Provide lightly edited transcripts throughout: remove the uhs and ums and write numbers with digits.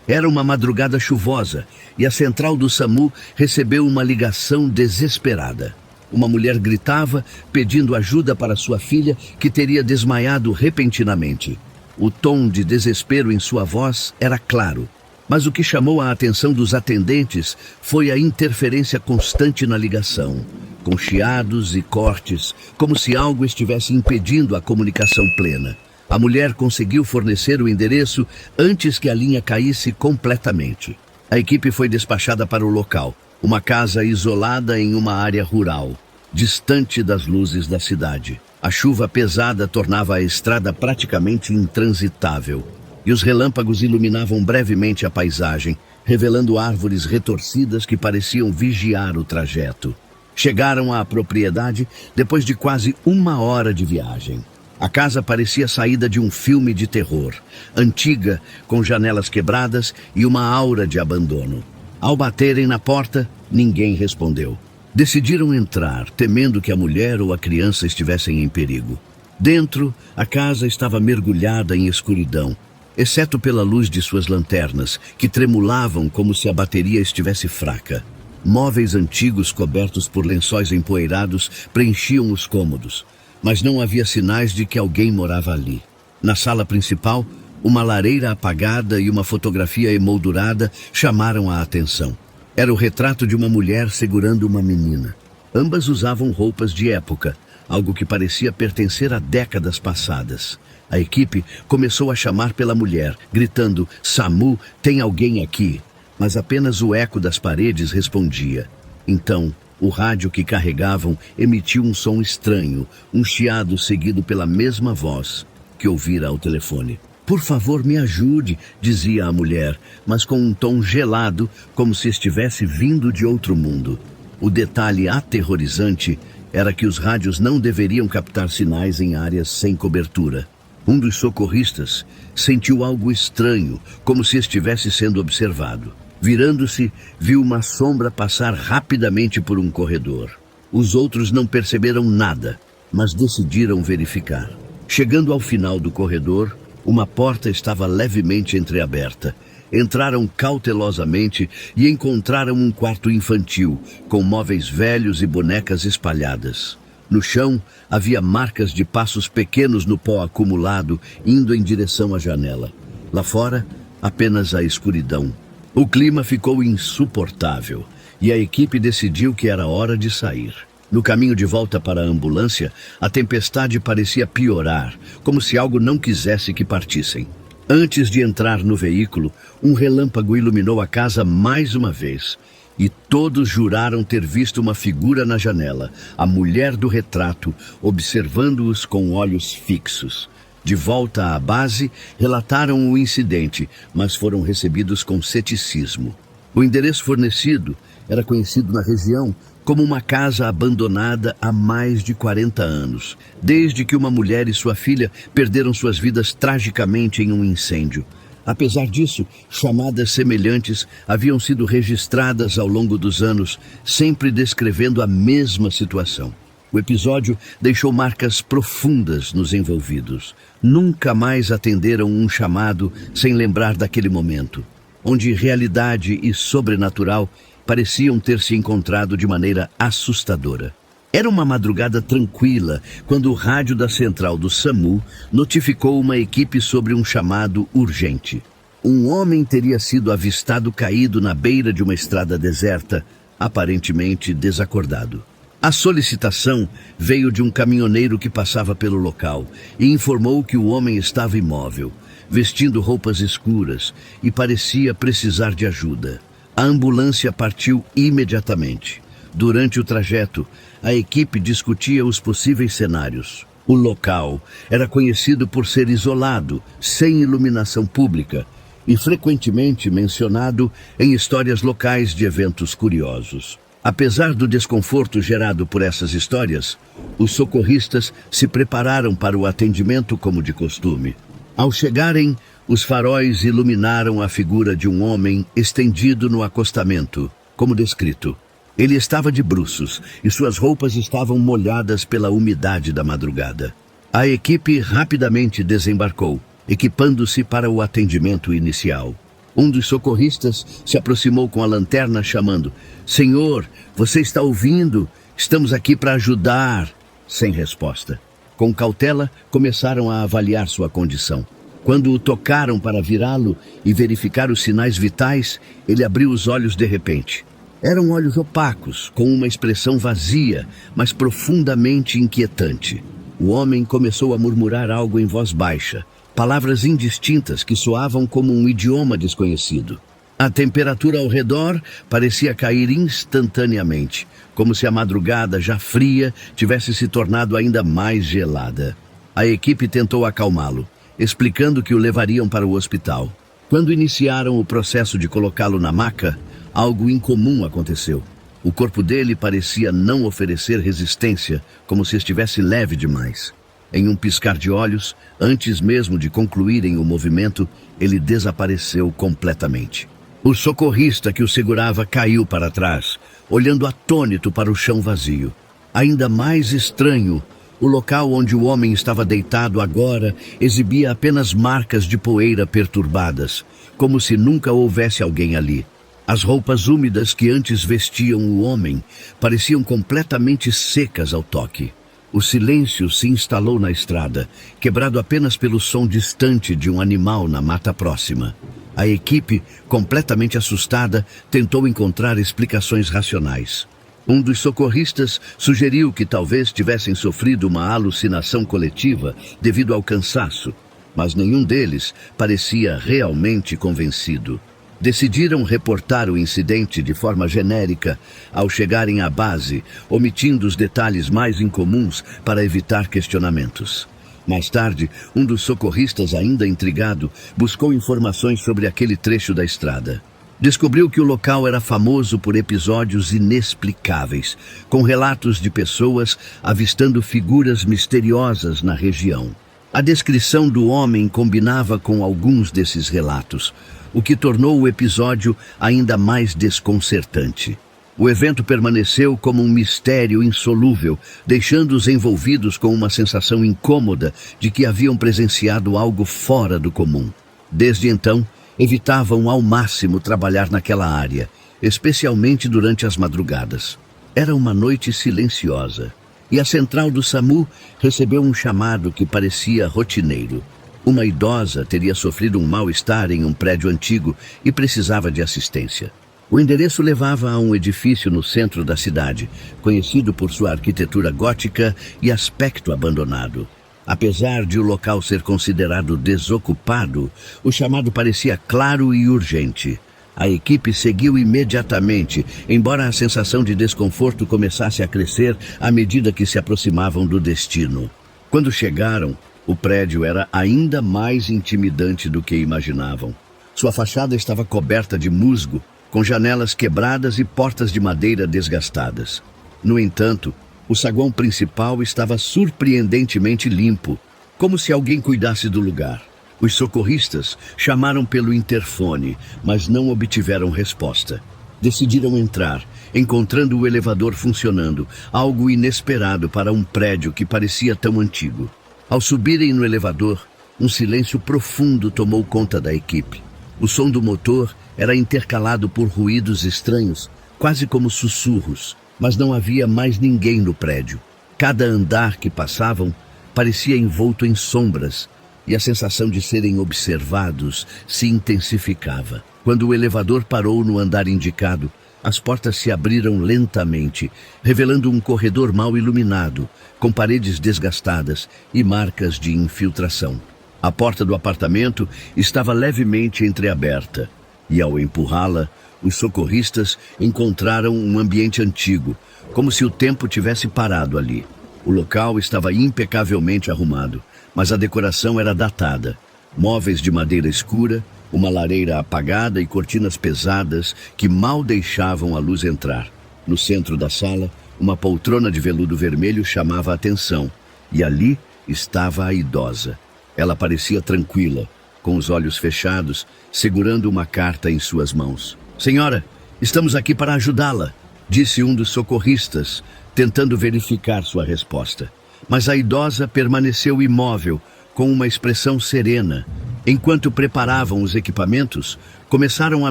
Era uma madrugada chuvosa e a central do SAMU recebeu uma ligação desesperada. Uma mulher gritava, pedindo ajuda para sua filha, que teria desmaiado repentinamente. O tom de desespero em sua voz era claro, mas o que chamou a atenção dos atendentes foi a interferência constante na ligação, com chiados e cortes, como se algo estivesse impedindo a comunicação plena. A mulher conseguiu fornecer o endereço antes que a linha caísse completamente. A equipe foi despachada para o local, uma casa isolada em uma área rural, distante das luzes da cidade. A chuva pesada tornava a estrada praticamente intransitável, e os relâmpagos iluminavam brevemente a paisagem, revelando árvores retorcidas que pareciam vigiar o trajeto. Chegaram à propriedade depois de quase 1 hora de viagem. A casa parecia saída de um filme de terror, antiga, com janelas quebradas e uma aura de abandono. Ao baterem na porta, ninguém respondeu. Decidiram entrar, temendo que a mulher ou a criança estivessem em perigo. Dentro, a casa estava mergulhada em escuridão, exceto pela luz de suas lanternas, que tremulavam como se a bateria estivesse fraca. Móveis antigos cobertos por lençóis empoeirados preenchiam os cômodos, mas não havia sinais de que alguém morava ali. Na sala principal, uma lareira apagada e uma fotografia emoldurada chamaram a atenção. Era o retrato de uma mulher segurando uma menina. Ambas usavam roupas de época, algo que parecia pertencer a décadas passadas. A equipe começou a chamar pela mulher, gritando: "SAMU, tem alguém aqui?" Mas apenas o eco das paredes respondia. Então, o rádio que carregavam emitiu um som estranho, um chiado seguido pela mesma voz que ouvira ao telefone. "Por favor, me ajude", dizia a mulher, mas com um tom gelado, como se estivesse vindo de outro mundo. O detalhe aterrorizante era que os rádios não deveriam captar sinais em áreas sem cobertura. Um dos socorristas sentiu algo estranho, como se estivesse sendo observado. Virando-se, viu uma sombra passar rapidamente por um corredor. Os outros não perceberam nada, mas decidiram verificar. Chegando ao final do corredor, uma porta estava levemente entreaberta. Entraram cautelosamente e encontraram um quarto infantil, com móveis velhos e bonecas espalhadas. No chão, havia marcas de passos pequenos no pó acumulado, indo em direção à janela. Lá fora, apenas a escuridão. O clima ficou insuportável e a equipe decidiu que era hora de sair. No caminho de volta para a ambulância, a tempestade parecia piorar, como se algo não quisesse que partissem. Antes de entrar no veículo, um relâmpago iluminou a casa mais uma vez, e todos juraram ter visto uma figura na janela, a mulher do retrato, observando-os com olhos fixos. De volta à base, relataram o incidente, mas foram recebidos com ceticismo. O endereço fornecido era conhecido na região como uma casa abandonada há mais de 40 anos, desde que uma mulher e sua filha perderam suas vidas tragicamente em um incêndio. Apesar disso, chamadas semelhantes haviam sido registradas ao longo dos anos, sempre descrevendo a mesma situação. O episódio deixou marcas profundas nos envolvidos. Nunca mais atenderam um chamado sem lembrar daquele momento, onde realidade e sobrenatural pareciam ter se encontrado de maneira assustadora. Era uma madrugada tranquila quando o rádio da central do SAMU notificou uma equipe sobre um chamado urgente. Um homem teria sido avistado caído na beira de uma estrada deserta, aparentemente desacordado. A solicitação veio de um caminhoneiro que passava pelo local e informou que o homem estava imóvel, vestindo roupas escuras e parecia precisar de ajuda. A ambulância partiu imediatamente. Durante o trajeto, a equipe discutia os possíveis cenários. O local era conhecido por ser isolado, sem iluminação pública e frequentemente mencionado em histórias locais de eventos curiosos. Apesar do desconforto gerado por essas histórias, os socorristas se prepararam para o atendimento como de costume. Ao chegarem, os faróis iluminaram a figura de um homem estendido no acostamento, como descrito. Ele estava de bruços e suas roupas estavam molhadas pela umidade da madrugada. A equipe rapidamente desembarcou, equipando-se para o atendimento inicial. Um dos socorristas se aproximou com a lanterna chamando: "Senhor, você está ouvindo? Estamos aqui para ajudar." Sem resposta. Com cautela, começaram a avaliar sua condição. Quando o tocaram para virá-lo e verificar os sinais vitais, ele abriu os olhos de repente. Eram olhos opacos, com uma expressão vazia, mas profundamente inquietante. O homem começou a murmurar algo em voz baixa, palavras indistintas que soavam como um idioma desconhecido. A temperatura ao redor parecia cair instantaneamente, como se a madrugada já fria tivesse se tornado ainda mais gelada. A equipe tentou acalmá-lo, explicando que o levariam para o hospital. Quando iniciaram o processo de colocá-lo na maca, algo incomum aconteceu. O corpo dele parecia não oferecer resistência, como se estivesse leve demais. Em um piscar de olhos, antes mesmo de concluírem o movimento, ele desapareceu completamente. O socorrista que o segurava caiu para trás, olhando atônito para o chão vazio. Ainda mais estranho, o local onde o homem estava deitado agora exibia apenas marcas de poeira perturbadas, como se nunca houvesse alguém ali. As roupas úmidas que antes vestiam o homem pareciam completamente secas ao toque. O silêncio se instalou na estrada, quebrado apenas pelo som distante de um animal na mata próxima. A equipe, completamente assustada, tentou encontrar explicações racionais. Um dos socorristas sugeriu que talvez tivessem sofrido uma alucinação coletiva devido ao cansaço, mas nenhum deles parecia realmente convencido. Decidiram reportar o incidente de forma genérica ao chegarem à base, omitindo os detalhes mais incomuns para evitar questionamentos. Mais tarde, um dos socorristas, ainda intrigado, buscou informações sobre aquele trecho da estrada. Descobriu que o local era famoso por episódios inexplicáveis, com relatos de pessoas avistando figuras misteriosas na região. A descrição do homem combinava com alguns desses relatos, o que tornou o episódio ainda mais desconcertante. O evento permaneceu como um mistério insolúvel, deixando os envolvidos com uma sensação incômoda de que haviam presenciado algo fora do comum. Desde então, evitavam ao máximo trabalhar naquela área, especialmente durante as madrugadas. Era uma noite silenciosa, e a central do SAMU recebeu um chamado que parecia rotineiro. Uma idosa teria sofrido um mal-estar em um prédio antigo e precisava de assistência. O endereço levava a um edifício no centro da cidade, conhecido por sua arquitetura gótica e aspecto abandonado. Apesar de o local ser considerado desocupado, o chamado parecia claro e urgente. A equipe seguiu imediatamente, embora a sensação de desconforto começasse a crescer à medida que se aproximavam do destino. Quando chegaram, o prédio era ainda mais intimidante do que imaginavam. Sua fachada estava coberta de musgo, com janelas quebradas e portas de madeira desgastadas. No entanto, o saguão principal estava surpreendentemente limpo, como se alguém cuidasse do lugar. Os socorristas chamaram pelo interfone, mas não obtiveram resposta. Decidiram entrar, encontrando o elevador funcionando, algo inesperado para um prédio que parecia tão antigo. Ao subirem no elevador, um silêncio profundo tomou conta da equipe. O som do motor era intercalado por ruídos estranhos, quase como sussurros, mas não havia mais ninguém no prédio. Cada andar que passavam parecia envolto em sombras, e a sensação de serem observados se intensificava. Quando o elevador parou no andar indicado, as portas se abriram lentamente, revelando um corredor mal iluminado, com paredes desgastadas e marcas de infiltração. A porta do apartamento estava levemente entreaberta, e ao empurrá-la, os socorristas encontraram um ambiente antigo, como se o tempo tivesse parado ali. O local estava impecavelmente arrumado, mas a decoração era datada. Móveis de madeira escura, uma lareira apagada e cortinas pesadas que mal deixavam a luz entrar. No centro da sala, uma poltrona de veludo vermelho chamava a atenção, e ali estava a idosa. Ela parecia tranquila, com os olhos fechados, segurando uma carta em suas mãos. "Senhora, estamos aqui para ajudá-la", disse um dos socorristas, tentando verificar sua resposta. Mas a idosa permaneceu imóvel, com uma expressão serena, Enquanto preparavam os equipamentos, começaram a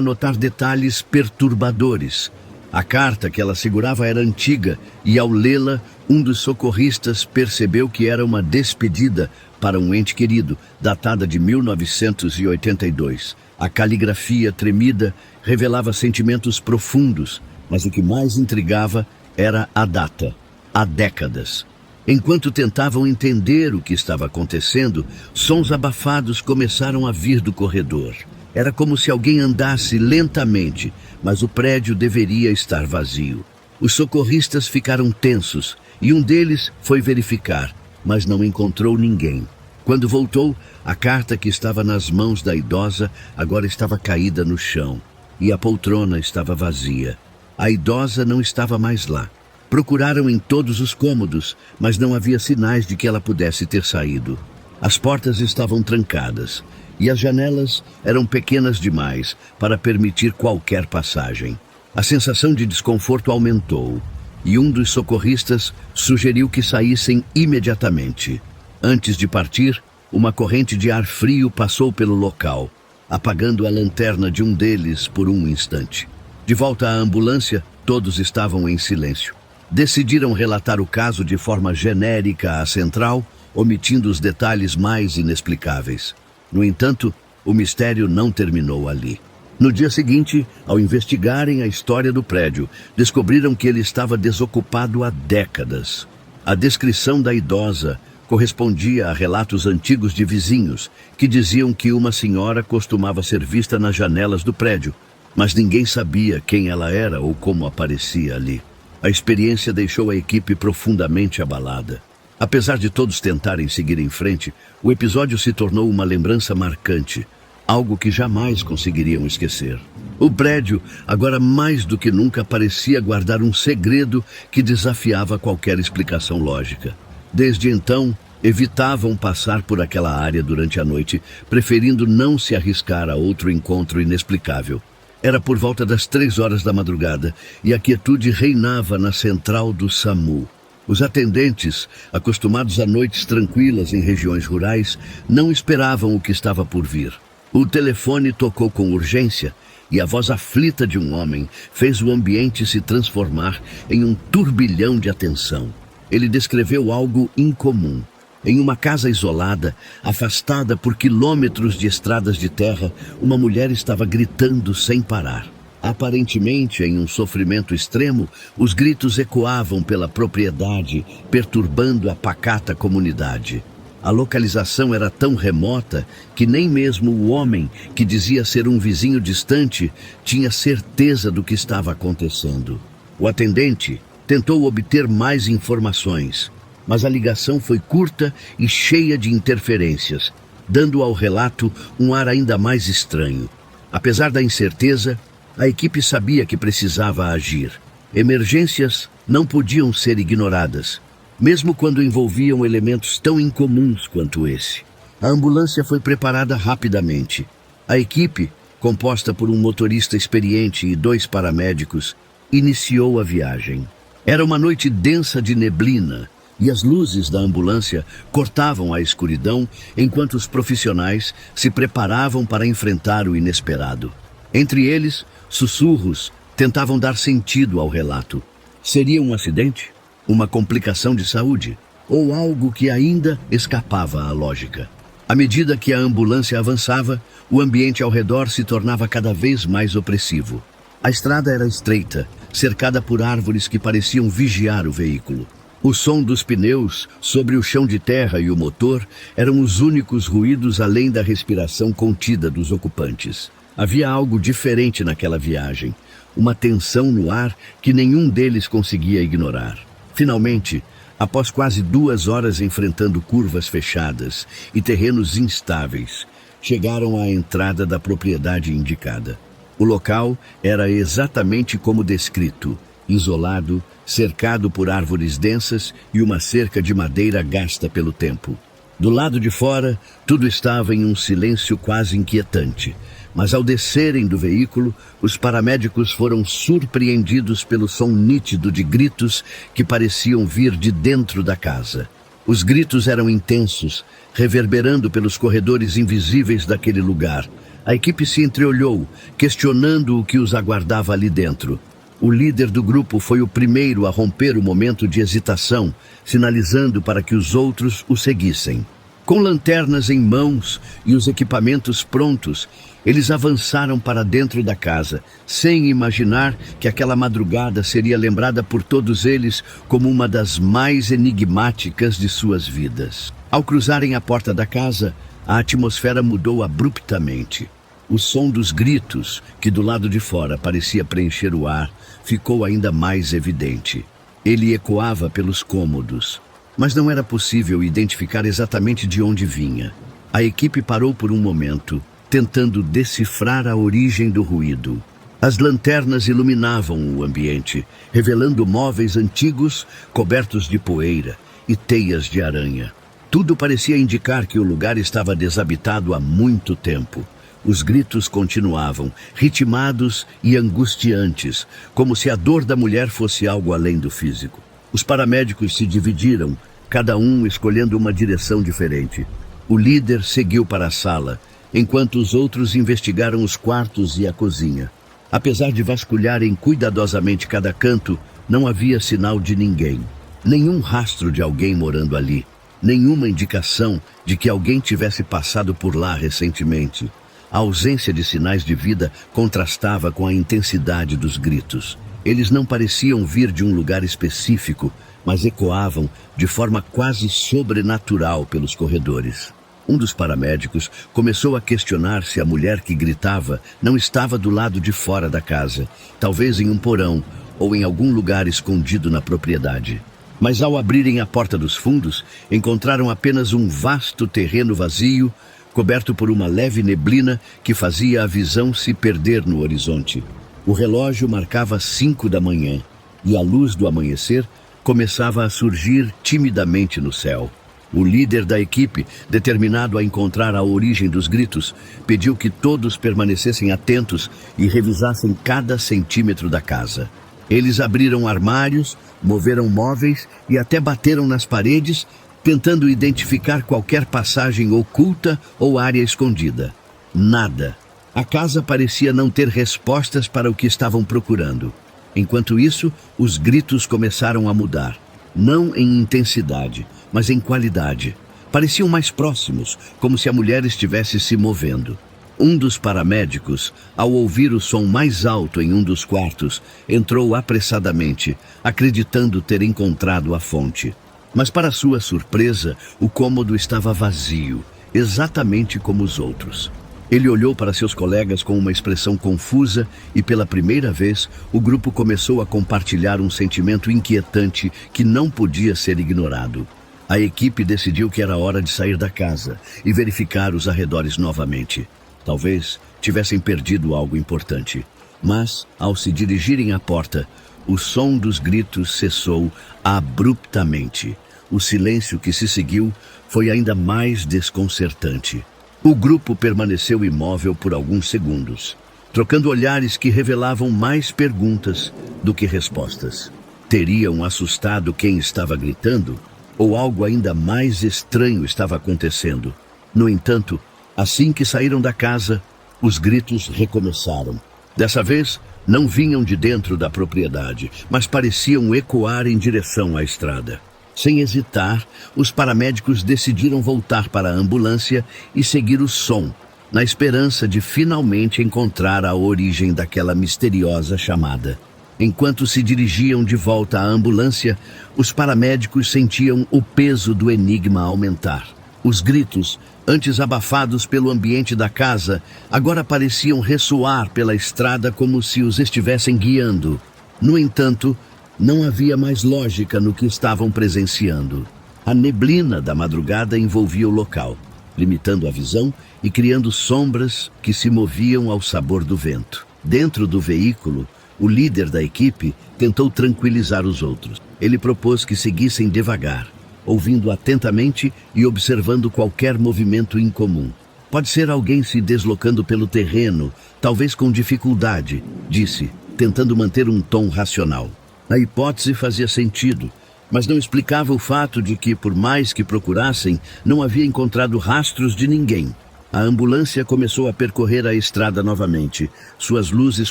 notar detalhes perturbadores. A carta que ela segurava era antiga e, ao lê-la, um dos socorristas percebeu que era uma despedida para um ente querido, datada de 1982. A caligrafia tremida revelava sentimentos profundos, mas o que mais intrigava era a data. Há décadas. Enquanto tentavam entender o que estava acontecendo, sons abafados começaram a vir do corredor. Era como se alguém andasse lentamente, mas o prédio deveria estar vazio. Os socorristas ficaram tensos e um deles foi verificar, mas não encontrou ninguém. Quando voltou, a carta que estava nas mãos da idosa agora estava caída no chão e a poltrona estava vazia. A idosa não estava mais lá. Procuraram em todos os cômodos, mas não havia sinais de que ela pudesse ter saído. As portas estavam trancadas e as janelas eram pequenas demais para permitir qualquer passagem. A sensação de desconforto aumentou e um dos socorristas sugeriu que saíssem imediatamente. Antes de partir, uma corrente de ar frio passou pelo local, apagando a lanterna de um deles por um instante. De volta à ambulância, todos estavam em silêncio. Decidiram relatar o caso de forma genérica à central, omitindo os detalhes mais inexplicáveis. No entanto, o mistério não terminou ali. No dia seguinte, ao investigarem a história do prédio, descobriram que ele estava desocupado há décadas. A descrição da idosa correspondia a relatos antigos de vizinhos, que diziam que uma senhora costumava ser vista nas janelas do prédio, mas ninguém sabia quem ela era ou como aparecia ali. A experiência deixou a equipe profundamente abalada. Apesar de todos tentarem seguir em frente, o episódio se tornou uma lembrança marcante, algo que jamais conseguiriam esquecer. O prédio, agora mais do que nunca, parecia guardar um segredo que desafiava qualquer explicação lógica. Desde então, evitavam passar por aquela área durante a noite, preferindo não se arriscar a outro encontro inexplicável. Era por volta das 3 horas da madrugada e a quietude reinava na central do SAMU. Os atendentes, acostumados a noites tranquilas em regiões rurais, não esperavam o que estava por vir. O telefone tocou com urgência e a voz aflita de um homem fez o ambiente se transformar em um turbilhão de atenção. Ele descreveu algo incomum. Em uma casa isolada, afastada por quilômetros de estradas de terra, uma mulher estava gritando sem parar. Aparentemente, em um sofrimento extremo, os gritos ecoavam pela propriedade, perturbando a pacata comunidade. A localização era tão remota que nem mesmo o homem, que dizia ser um vizinho distante, tinha certeza do que estava acontecendo. O atendente tentou obter mais informações, mas a ligação foi curta e cheia de interferências, dando ao relato um ar ainda mais estranho. Apesar da incerteza, a equipe sabia que precisava agir. Emergências não podiam ser ignoradas, mesmo quando envolviam elementos tão incomuns quanto esse. A ambulância foi preparada rapidamente. A equipe, composta por um motorista experiente e 2 paramédicos, iniciou a viagem. Era uma noite densa de neblina, e as luzes da ambulância cortavam a escuridão enquanto os profissionais se preparavam para enfrentar o inesperado. Entre eles, sussurros tentavam dar sentido ao relato. Seria um acidente? Uma complicação de saúde? Ou algo que ainda escapava à lógica? À medida que a ambulância avançava, o ambiente ao redor se tornava cada vez mais opressivo. A estrada era estreita, cercada por árvores que pareciam vigiar o veículo. O som dos pneus sobre o chão de terra e o motor eram os únicos ruídos além da respiração contida dos ocupantes. Havia algo diferente naquela viagem, uma tensão no ar que nenhum deles conseguia ignorar. Finalmente, após quase 2 horas enfrentando curvas fechadas e terrenos instáveis, chegaram à entrada da propriedade indicada. O local era exatamente como descrito, isolado, cercado por árvores densas e uma cerca de madeira gasta pelo tempo. Do lado de fora, tudo estava em um silêncio quase inquietante, mas ao descerem do veículo, os paramédicos foram surpreendidos pelo som nítido de gritos que pareciam vir de dentro da casa. Os gritos eram intensos, reverberando pelos corredores invisíveis daquele lugar. A equipe se entreolhou, questionando o que os aguardava ali dentro. O líder do grupo foi o primeiro a romper o momento de hesitação, sinalizando para que os outros o seguissem. Com lanternas em mãos e os equipamentos prontos, eles avançaram para dentro da casa, sem imaginar que aquela madrugada seria lembrada por todos eles como uma das mais enigmáticas de suas vidas. Ao cruzarem a porta da casa, a atmosfera mudou abruptamente. O som dos gritos, que do lado de fora parecia preencher o ar, ficou ainda mais evidente. Ele ecoava pelos cômodos, mas não era possível identificar exatamente de onde vinha. A equipe parou por um momento, tentando decifrar a origem do ruído. As lanternas iluminavam o ambiente, revelando móveis antigos cobertos de poeira e teias de aranha. Tudo parecia indicar que o lugar estava desabitado há muito tempo. Os gritos continuavam, ritmados e angustiantes, como se a dor da mulher fosse algo além do físico. Os paramédicos se dividiram, cada um escolhendo uma direção diferente. O líder seguiu para a sala, enquanto os outros investigaram os quartos e a cozinha. Apesar de vasculharem cuidadosamente cada canto, não havia sinal de ninguém. Nenhum rastro de alguém morando ali. Nenhuma indicação de que alguém tivesse passado por lá recentemente. A ausência de sinais de vida contrastava com a intensidade dos gritos. Eles não pareciam vir de um lugar específico, mas ecoavam de forma quase sobrenatural pelos corredores. Um dos paramédicos começou a questionar se a mulher que gritava não estava do lado de fora da casa, talvez em um porão ou em algum lugar escondido na propriedade. Mas ao abrirem a porta dos fundos, encontraram apenas um vasto terreno vazio, coberto por uma leve neblina que fazia a visão se perder no horizonte. O relógio marcava 5 da manhã, e a luz do amanhecer começava a surgir timidamente no céu. O líder da equipe, determinado a encontrar a origem dos gritos, pediu que todos permanecessem atentos e revisassem cada centímetro da casa. Eles abriram armários, moveram móveis e até bateram nas paredes, tentando identificar qualquer passagem oculta ou área escondida. Nada. A casa parecia não ter respostas para o que estavam procurando. Enquanto isso, os gritos começaram a mudar. Não em intensidade, mas em qualidade. Pareciam mais próximos, como se a mulher estivesse se movendo. Um dos paramédicos, ao ouvir o som mais alto em um dos quartos, entrou apressadamente, acreditando ter encontrado a fonte. Mas para sua surpresa, o cômodo estava vazio, exatamente como os outros. Ele olhou para seus colegas com uma expressão confusa e, pela primeira vez, o grupo começou a compartilhar um sentimento inquietante que não podia ser ignorado. A equipe decidiu que era hora de sair da casa e verificar os arredores novamente. Talvez tivessem perdido algo importante. Mas, ao se dirigirem à porta, o som dos gritos cessou abruptamente. O silêncio que se seguiu foi ainda mais desconcertante. O grupo permaneceu imóvel por alguns segundos, trocando olhares que revelavam mais perguntas do que respostas. Teriam assustado quem estava gritando? Ou algo ainda mais estranho estava acontecendo? No entanto, assim que saíram da casa, os gritos recomeçaram. Dessa vez, não vinham de dentro da propriedade, mas pareciam ecoar em direção à estrada. Sem hesitar, os paramédicos decidiram voltar para a ambulância e seguir o som, na esperança de finalmente encontrar a origem daquela misteriosa chamada. Enquanto se dirigiam de volta à ambulância, os paramédicos sentiam o peso do enigma aumentar. Os gritos, antes abafados pelo ambiente da casa, agora pareciam ressoar pela estrada como se os estivessem guiando. No entanto, não havia mais lógica no que estavam presenciando. A neblina da madrugada envolvia o local, limitando a visão e criando sombras que se moviam ao sabor do vento. Dentro do veículo, o líder da equipe tentou tranquilizar os outros. Ele propôs que seguissem devagar, ouvindo atentamente e observando qualquer movimento incomum. Pode ser alguém se deslocando pelo terreno, talvez com dificuldade, disse, tentando manter um tom racional. A hipótese fazia sentido. mas não explicava o fato de que, por mais que procurassem, não havia encontrado rastros de ninguém. A ambulância começou a percorrer a estrada novamente, suas luzes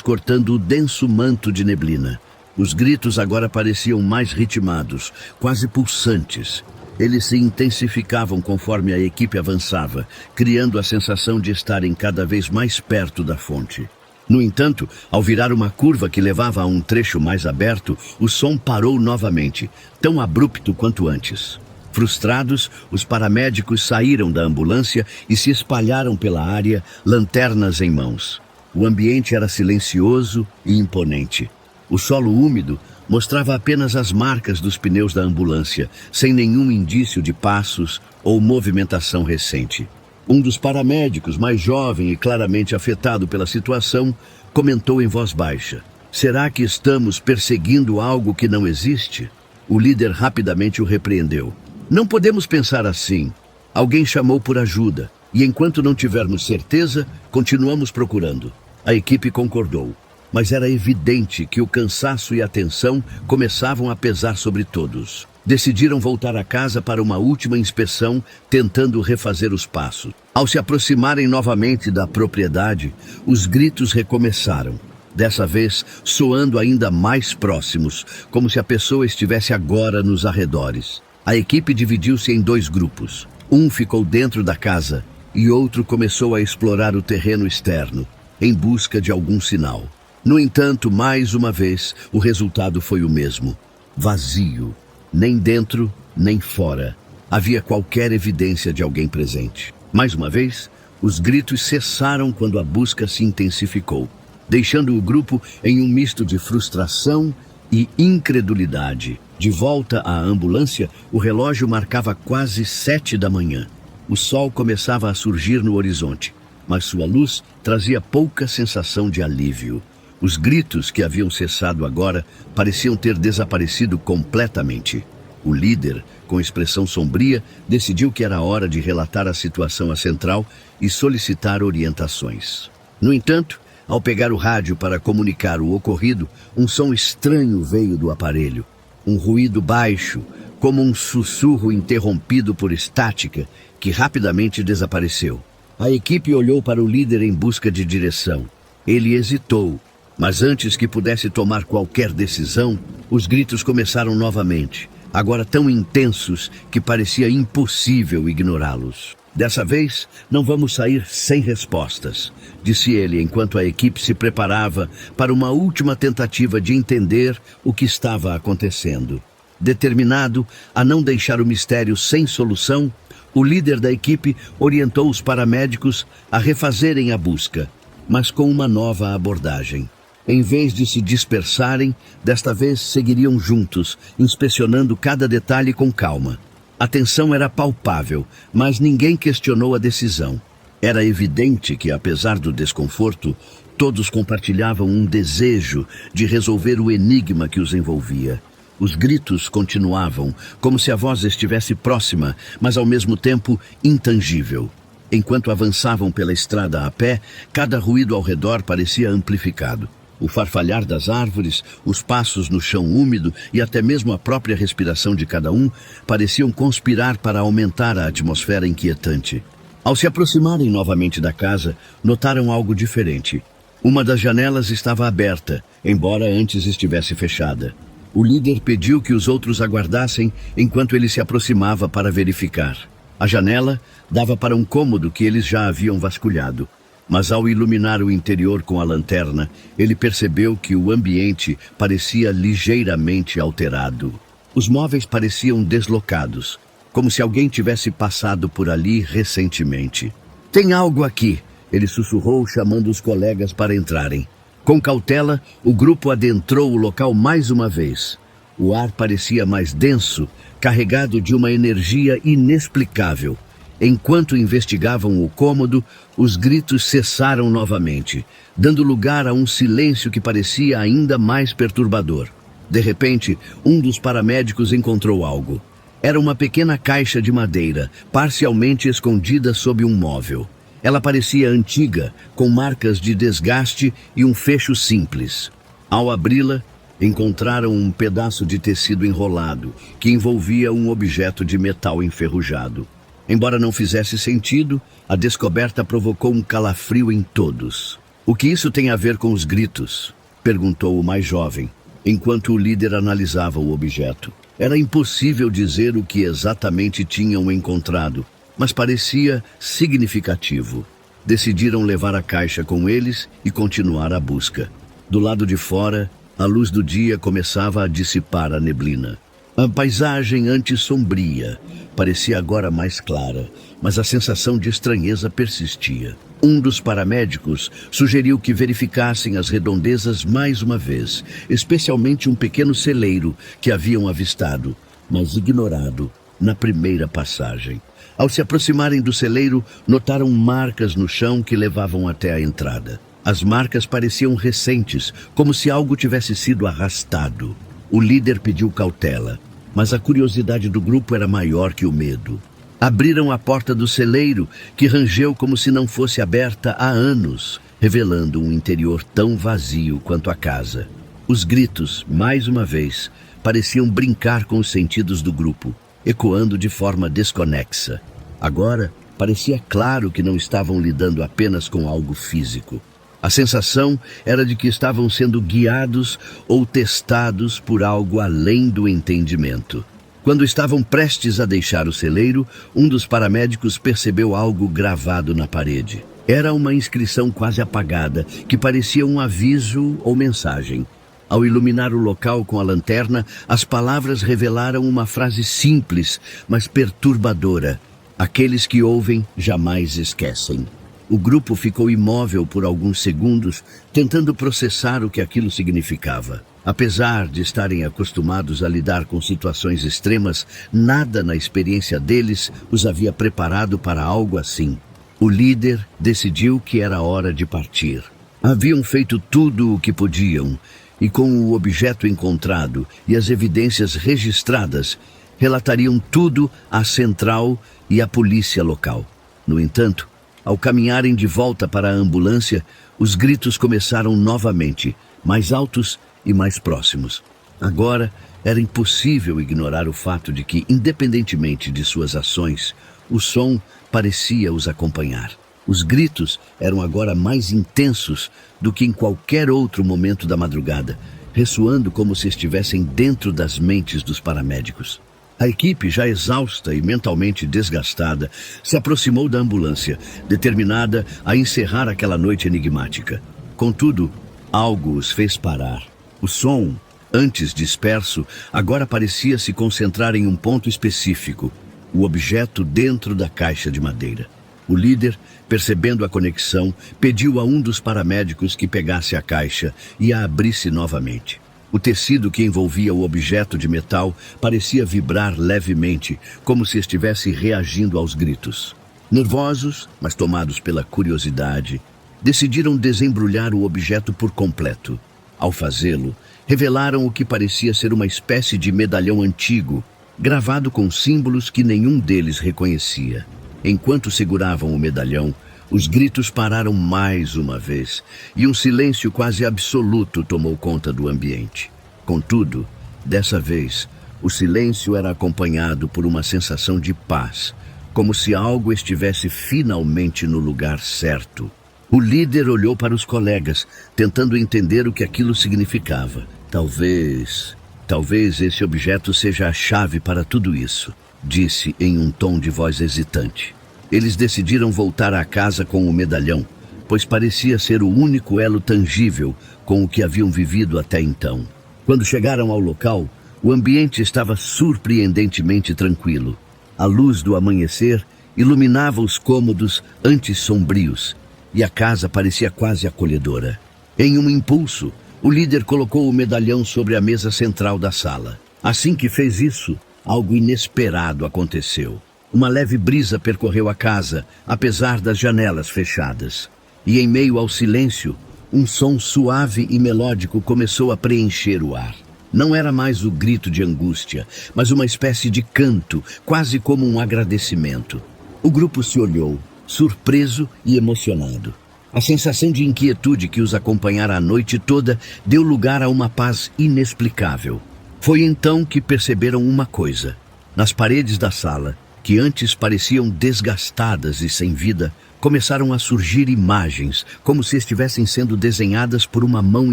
cortando o denso manto de neblina. Os gritos agora pareciam mais ritmados, quase pulsantes. Eles se intensificavam conforme a equipe avançava, criando a sensação de estarem cada vez mais perto da fonte. No entanto, ao virar uma curva que levava a um trecho mais aberto, o som parou novamente, tão abrupto quanto antes. Frustrados, os paramédicos saíram da ambulância e se espalharam pela área, lanternas em mãos. O ambiente era silencioso e imponente. O solo úmido mostrava apenas as marcas dos pneus da ambulância, sem nenhum indício de passos ou movimentação recente. Um dos paramédicos, mais jovem e claramente afetado pela situação, comentou em voz baixa: "Será que estamos perseguindo algo que não existe?" O líder rapidamente o repreendeu. "Não podemos pensar assim. Alguém chamou por ajuda, e enquanto não tivermos certeza, continuamos procurando." A equipe concordou, mas era evidente que o cansaço e a tensão começavam a pesar sobre todos. Decidiram voltar a casa para uma última inspeção, tentando refazer os passos. Ao se aproximarem novamente da propriedade, os gritos recomeçaram. Dessa vez, soando ainda mais próximos, como se a pessoa estivesse agora nos arredores. A equipe dividiu-se em dois grupos. Um ficou dentro da casa e outro começou a explorar o terreno externo, em busca de algum sinal. No entanto, mais uma vez, o resultado foi o mesmo: vazio. Nem dentro, nem fora havia qualquer evidência de alguém presente. Mais uma vez, os gritos cessaram quando a busca se intensificou, deixando o grupo em um misto de frustração e incredulidade. De volta à ambulância, o relógio marcava quase 7 da manhã. O sol começava a surgir no horizonte, mas sua luz trazia pouca sensação de alívio. Os gritos, que haviam cessado agora, pareciam ter desaparecido completamente. O líder, com expressão sombria, decidiu que era hora de relatar a situação à central e solicitar orientações. No entanto, ao pegar o rádio para comunicar o ocorrido, um som estranho veio do aparelho. Um ruído baixo, como um sussurro interrompido por estática, que rapidamente desapareceu. A equipe olhou para o líder em busca de direção. Ele hesitou, mas antes que pudesse tomar qualquer decisão, os gritos começaram novamente, agora tão intensos que parecia impossível ignorá-los. "Dessa vez, não vamos sair sem respostas", disse ele enquanto a equipe se preparava para uma última tentativa de entender o que estava acontecendo. Determinado a não deixar o mistério sem solução, o líder da equipe orientou os paramédicos a refazerem a busca, mas com uma nova abordagem. Em vez de se dispersarem, desta vez seguiriam juntos, inspecionando cada detalhe com calma. A tensão era palpável, mas ninguém questionou a decisão. Era evidente que, apesar do desconforto, todos compartilhavam um desejo de resolver o enigma que os envolvia. Os gritos continuavam, como se a voz estivesse próxima, mas ao mesmo tempo intangível. Enquanto avançavam pela estrada a pé, cada ruído ao redor parecia amplificado. O farfalhar das árvores, os passos no chão úmido e até mesmo a própria respiração de cada um pareciam conspirar para aumentar a atmosfera inquietante. Ao se aproximarem novamente da casa, notaram algo diferente. Uma das janelas estava aberta, embora antes estivesse fechada. O líder pediu que os outros aguardassem enquanto ele se aproximava para verificar. A janela dava para um cômodo que eles já haviam vasculhado. Mas ao iluminar o interior com a lanterna, ele percebeu que o ambiente parecia ligeiramente alterado. Os móveis pareciam deslocados, como se alguém tivesse passado por ali recentemente. "Tem algo aqui", ele sussurrou, chamando os colegas para entrarem. Com cautela, o grupo adentrou o local mais uma vez. O ar parecia mais denso, carregado de uma energia inexplicável. Enquanto investigavam o cômodo, os gritos cessaram novamente, dando lugar a um silêncio que parecia ainda mais perturbador. De repente, um dos paramédicos encontrou algo. Era uma pequena caixa de madeira, parcialmente escondida sob um móvel. Ela parecia antiga, com marcas de desgaste e um fecho simples. Ao abri-la, Encontraram um pedaço de tecido enrolado que envolvia um objeto de metal enferrujado. Embora não fizesse sentido, a descoberta provocou um calafrio em todos. "O que isso tem a ver com os gritos?" perguntou o mais jovem, enquanto o líder analisava o objeto. Era impossível dizer o que exatamente tinham encontrado, mas parecia significativo. Decidiram levar a caixa com eles e continuar a busca. Do lado de fora, a luz do dia começava a dissipar a neblina. A paisagem antes sombria parecia agora mais clara, mas a sensação de estranheza persistia. Um dos paramédicos sugeriu que verificassem as redondezas mais uma vez, especialmente um pequeno celeiro que haviam avistado, mas ignorado na primeira passagem. Ao se aproximarem do celeiro, notaram marcas no chão que levavam até a entrada. As marcas pareciam recentes, como se algo tivesse sido arrastado. O líder pediu cautela, mas a curiosidade do grupo era maior que o medo. Abriram a porta do celeiro, que rangeu como se não fosse aberta há anos, revelando um interior tão vazio quanto a casa. Os gritos, mais uma vez, pareciam brincar com os sentidos do grupo, ecoando de forma desconexa. Agora, parecia claro que não estavam lidando apenas com algo físico. A sensação era de que estavam sendo guiados ou testados por algo além do entendimento. Quando estavam prestes a deixar o celeiro, um dos paramédicos percebeu algo gravado na parede. Era uma inscrição quase apagada, que parecia um aviso ou mensagem. Ao iluminar o local com a lanterna, as palavras revelaram uma frase simples, mas perturbadora. "Aqueles que ouvem jamais esquecem." O grupo ficou imóvel por alguns segundos, tentando processar o que aquilo significava. Apesar de estarem acostumados a lidar com situações extremas, nada na experiência deles os havia preparado para algo assim. O líder decidiu que era hora de partir. Haviam feito tudo o que podiam, e com o objeto encontrado e as evidências registradas, relatariam tudo à central e à polícia local. No entanto, ao caminharem de volta para a ambulância, os gritos começaram novamente, mais altos e mais próximos. Agora, era impossível ignorar o fato de que, independentemente de suas ações, o som parecia os acompanhar. Os gritos eram agora mais intensos do que em qualquer outro momento da madrugada, ressoando como se estivessem dentro das mentes dos paramédicos. A equipe, já exausta e mentalmente desgastada, se aproximou da ambulância, determinada a encerrar aquela noite enigmática. Contudo, algo os fez parar. O som, antes disperso, agora parecia se concentrar em um ponto específico, o objeto dentro da caixa de madeira. O líder, percebendo a conexão, pediu a um dos paramédicos que pegasse a caixa e a abrisse novamente. O tecido que envolvia o objeto de metal parecia vibrar levemente, como se estivesse reagindo aos gritos. Nervosos, mas tomados pela curiosidade, decidiram desembrulhar o objeto por completo. Ao fazê-lo, revelaram o que parecia ser uma espécie de medalhão antigo, gravado com símbolos que nenhum deles reconhecia. Enquanto seguravam o medalhão, os gritos pararam mais uma vez, e um silêncio quase absoluto tomou conta do ambiente. Contudo, dessa vez, o silêncio era acompanhado por uma sensação de paz, como se algo estivesse finalmente no lugar certo. O líder olhou para os colegas, tentando entender o que aquilo significava. Talvez esse objeto seja a chave para tudo isso, disse em um tom de voz hesitante. Eles decidiram voltar à casa com o medalhão, pois parecia ser o único elo tangível com o que haviam vivido até então. Quando chegaram ao local, o ambiente estava surpreendentemente tranquilo. A luz do amanhecer iluminava os cômodos antes sombrios, e a casa parecia quase acolhedora. Em um impulso, o líder colocou o medalhão sobre a mesa central da sala. Assim que fez isso, algo inesperado aconteceu. Uma leve brisa percorreu a casa, apesar das janelas fechadas. E em meio ao silêncio, um som suave e melódico começou a preencher o ar. Não era mais o grito de angústia, mas uma espécie de canto, quase como um agradecimento. O grupo se olhou, surpreso e emocionado. A sensação de inquietude que os acompanhara a noite toda deu lugar a uma paz inexplicável. Foi então que perceberam uma coisa. Nas paredes da sala, que antes pareciam desgastadas e sem vida, começaram a surgir imagens, como se estivessem sendo desenhadas por uma mão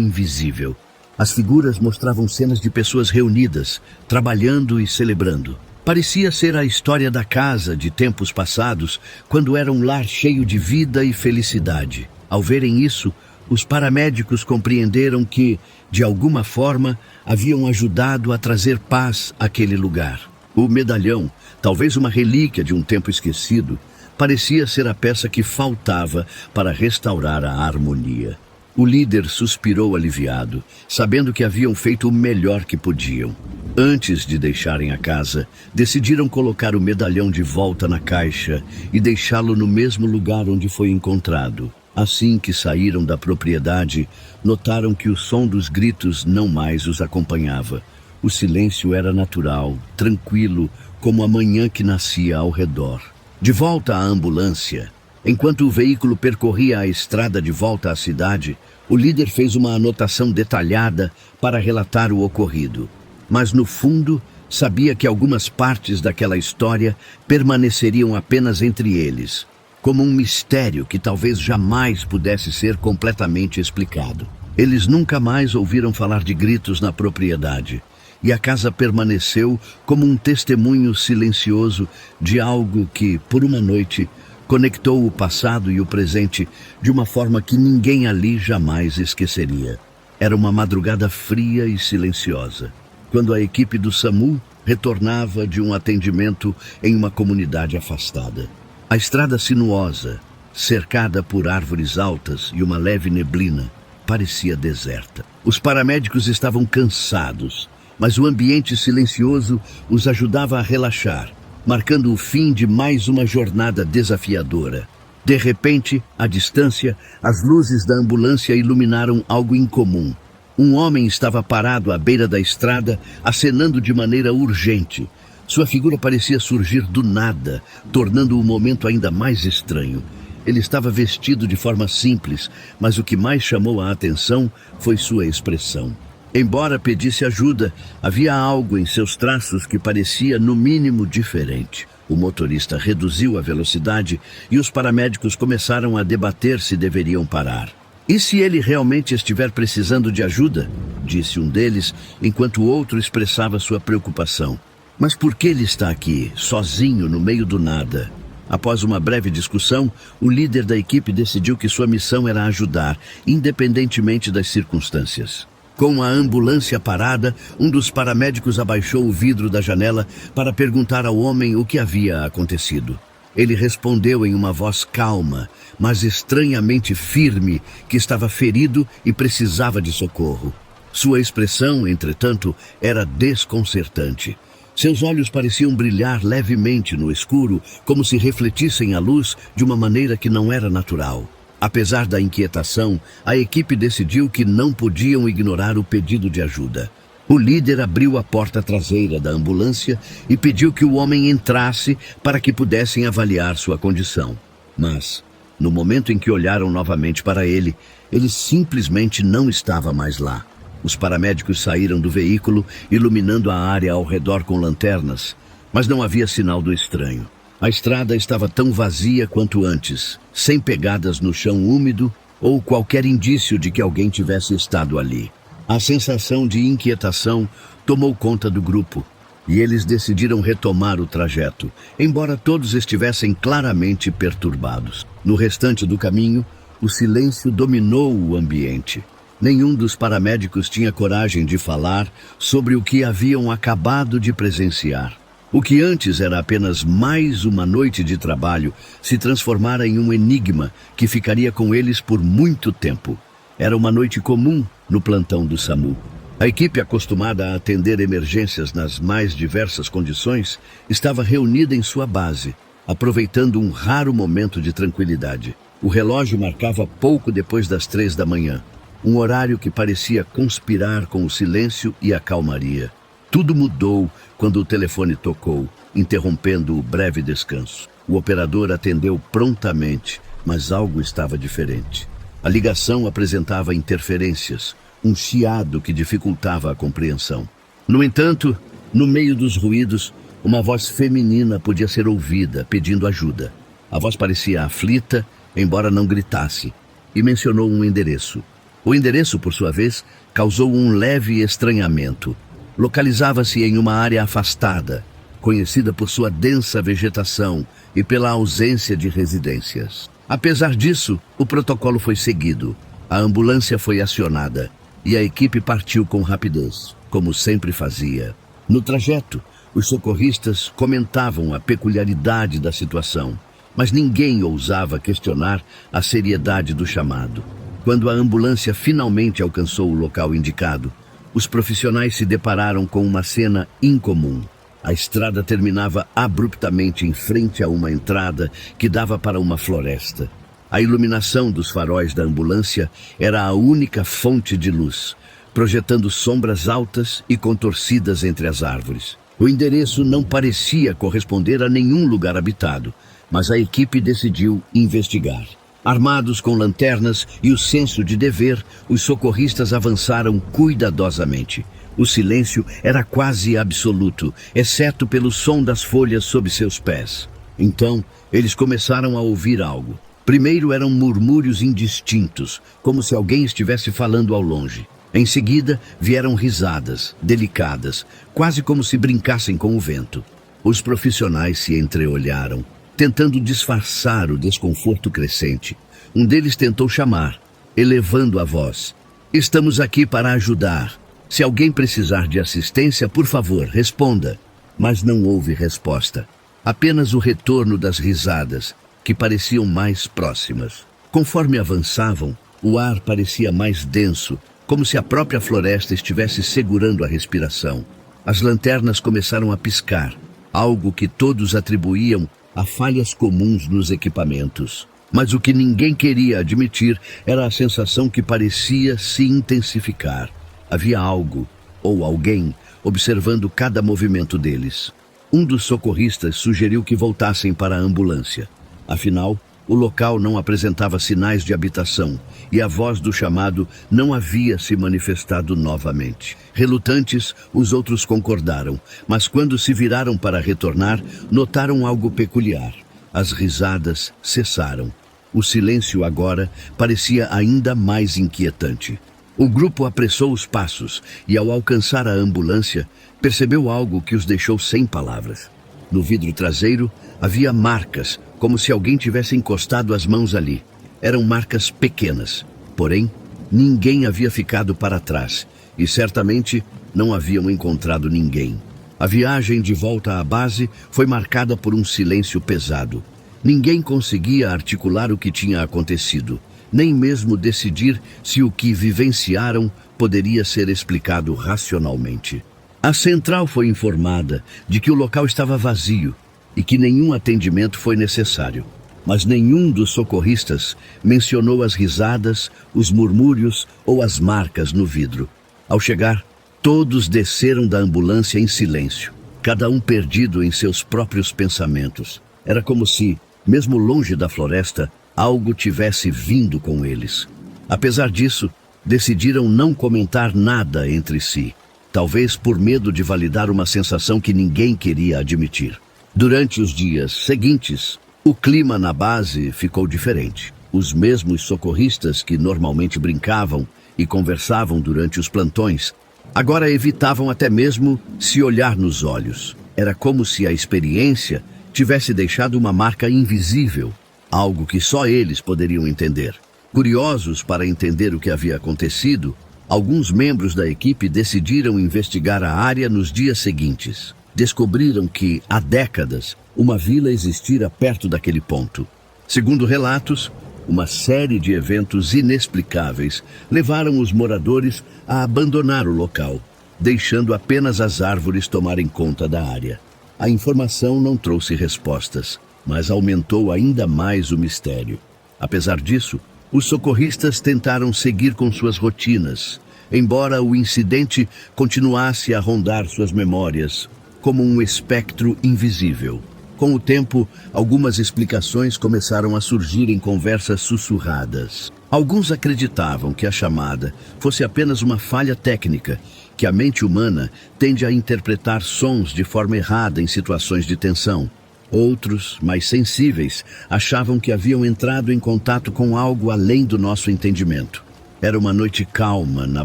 invisível. As figuras mostravam cenas de pessoas reunidas, trabalhando e celebrando. Parecia ser a história da casa de tempos passados, quando era um lar cheio de vida e felicidade. Ao verem isso, os paramédicos compreenderam que, de alguma forma, haviam ajudado a trazer paz àquele lugar. O medalhão, talvez uma relíquia de um tempo esquecido, parecia ser a peça que faltava para restaurar a harmonia. O líder suspirou aliviado, sabendo que haviam feito o melhor que podiam. Antes de deixarem a casa, decidiram colocar o medalhão de volta na caixa e deixá-lo no mesmo lugar onde foi encontrado. Assim que saíram da propriedade, notaram que o som dos gritos não mais os acompanhava. O silêncio era natural, tranquilo, como a manhã que nascia ao redor. De volta à ambulância, enquanto o veículo percorria a estrada de volta à cidade, o líder fez uma anotação detalhada para relatar o ocorrido. Mas no fundo, sabia que algumas partes daquela história permaneceriam apenas entre eles, como um mistério que talvez jamais pudesse ser completamente explicado. Eles nunca mais ouviram falar de gritos na propriedade, e a casa permaneceu como um testemunho silencioso de algo que, por uma noite, conectou o passado e o presente de uma forma que ninguém ali jamais esqueceria. Era uma madrugada fria e silenciosa, quando a equipe do SAMU retornava de um atendimento em uma comunidade afastada. A estrada sinuosa, cercada por árvores altas e uma leve neblina, parecia deserta. Os paramédicos estavam cansados, mas o ambiente silencioso os ajudava a relaxar, marcando o fim de mais uma jornada desafiadora. De repente, à distância, as luzes da ambulância iluminaram algo incomum. Um homem estava parado à beira da estrada, acenando de maneira urgente. Sua figura parecia surgir do nada, tornando o momento ainda mais estranho. Ele estava vestido de forma simples, mas o que mais chamou a atenção foi sua expressão. Embora pedisse ajuda, havia algo em seus traços que parecia, no mínimo, diferente. O motorista reduziu a velocidade e os paramédicos começaram a debater se deveriam parar. "E se ele realmente estiver precisando de ajuda?", disse um deles, enquanto o outro expressava sua preocupação. "Mas por que ele está aqui, sozinho, no meio do nada?" Após uma breve discussão, o líder da equipe decidiu que sua missão era ajudar, independentemente das circunstâncias. Com a ambulância parada, um dos paramédicos abaixou o vidro da janela para perguntar ao homem o que havia acontecido. Ele respondeu em uma voz calma, mas estranhamente firme, que estava ferido e precisava de socorro. Sua expressão, entretanto, era desconcertante. Seus olhos pareciam brilhar levemente no escuro, como se refletissem a luz de uma maneira que não era natural. Apesar da inquietação, a equipe decidiu que não podiam ignorar o pedido de ajuda. O líder abriu a porta traseira da ambulância e pediu que o homem entrasse para que pudessem avaliar sua condição. Mas, no momento em que olharam novamente para ele, ele simplesmente não estava mais lá. Os paramédicos saíram do veículo, iluminando a área ao redor com lanternas, mas não havia sinal do estranho. A estrada estava tão vazia quanto antes, sem pegadas no chão úmido ou qualquer indício de que alguém tivesse estado ali. A sensação de inquietação tomou conta do grupo, e eles decidiram retomar o trajeto, embora todos estivessem claramente perturbados. No restante do caminho, o silêncio dominou o ambiente. Nenhum dos paramédicos tinha coragem de falar sobre o que haviam acabado de presenciar. O que antes era apenas mais uma noite de trabalho se transformara em um enigma que ficaria com eles por muito tempo. Era uma noite comum no plantão do SAMU. A equipe, acostumada a atender emergências nas mais diversas condições, estava reunida em sua base, aproveitando um raro momento de tranquilidade. O relógio marcava pouco depois das 3 da manhã, um horário que parecia conspirar com o silêncio e a calmaria. Tudo mudou quando o telefone tocou, interrompendo o breve descanso. O operador atendeu prontamente, mas algo estava diferente. A ligação apresentava interferências, um chiado que dificultava a compreensão. No entanto, no meio dos ruídos, uma voz feminina podia ser ouvida, pedindo ajuda. A voz parecia aflita, embora não gritasse, e mencionou um endereço. O endereço, por sua vez, causou um leve estranhamento. Localizava-se em uma área afastada, conhecida por sua densa vegetação e pela ausência de residências. Apesar disso, o protocolo foi seguido, a ambulância foi acionada e a equipe partiu com rapidez, como sempre fazia. No trajeto, os socorristas comentavam a peculiaridade da situação, mas ninguém ousava questionar a seriedade do chamado. Quando a ambulância finalmente alcançou o local indicado, os profissionais se depararam com uma cena incomum. A estrada terminava abruptamente em frente a uma entrada que dava para uma floresta. A iluminação dos faróis da ambulância era a única fonte de luz, projetando sombras altas e contorcidas entre as árvores. O endereço não parecia corresponder a nenhum lugar habitado, mas a equipe decidiu investigar. Armados com lanternas e o senso de dever, os socorristas avançaram cuidadosamente. O silêncio era quase absoluto, exceto pelo som das folhas sob seus pés. Então, eles começaram a ouvir algo. Primeiro eram murmúrios indistintos, como se alguém estivesse falando ao longe. Em seguida, vieram risadas, delicadas, quase como se brincassem com o vento. Os profissionais se entreolharam, tentando disfarçar o desconforto crescente. Um deles tentou chamar, elevando a voz. "Estamos aqui para ajudar. Se alguém precisar de assistência, por favor, responda." Mas não houve resposta. Apenas o retorno das risadas, que pareciam mais próximas. Conforme avançavam, o ar parecia mais denso, como se a própria floresta estivesse segurando a respiração. As lanternas começaram a piscar, algo que todos atribuíam a falhas comuns nos equipamentos. Mas o que ninguém queria admitir era a sensação que parecia se intensificar. Havia algo, ou alguém, observando cada movimento deles. Um dos socorristas sugeriu que voltassem para a ambulância. Afinal, o local não apresentava sinais de habitação e a voz do chamado não havia se manifestado novamente. Relutantes, os outros concordaram, mas quando se viraram para retornar, notaram algo peculiar. As risadas cessaram. O silêncio agora parecia ainda mais inquietante. O grupo apressou os passos e, ao alcançar a ambulância, percebeu algo que os deixou sem palavras. No vidro traseiro havia marcas, como se alguém tivesse encostado as mãos ali. Eram marcas pequenas, porém, ninguém havia ficado para trás e certamente não haviam encontrado ninguém. A viagem de volta à base foi marcada por um silêncio pesado. Ninguém conseguia articular o que tinha acontecido, nem mesmo decidir se o que vivenciaram poderia ser explicado racionalmente. A central foi informada de que o local estava vazio e que nenhum atendimento foi necessário. Mas nenhum dos socorristas mencionou as risadas, os murmúrios ou as marcas no vidro. Ao chegar, todos desceram da ambulância em silêncio, cada um perdido em seus próprios pensamentos. Era como se, mesmo longe da floresta, algo tivesse vindo com eles. Apesar disso, decidiram não comentar nada entre si, talvez por medo de validar uma sensação que ninguém queria admitir. Durante os dias seguintes, o clima na base ficou diferente. Os mesmos socorristas que normalmente brincavam e conversavam durante os plantões, agora evitavam até mesmo se olhar nos olhos. Era como se a experiência tivesse deixado uma marca invisível, algo que só eles poderiam entender. Curiosos para entender o que havia acontecido, alguns membros da equipe decidiram investigar a área nos dias seguintes. Descobriram que, há décadas, uma vila existira perto daquele ponto. Segundo relatos, uma série de eventos inexplicáveis levaram os moradores a abandonar o local, deixando apenas as árvores tomarem conta da área. A informação não trouxe respostas, mas aumentou ainda mais o mistério. Apesar disso, os socorristas tentaram seguir com suas rotinas, embora o incidente continuasse a rondar suas memórias como um espectro invisível. Com o tempo, algumas explicações começaram a surgir em conversas sussurradas. Alguns acreditavam que a chamada fosse apenas uma falha técnica, que a mente humana tende a interpretar sons de forma errada em situações de tensão. Outros, mais sensíveis, achavam que haviam entrado em contato com algo além do nosso entendimento. Era uma noite calma na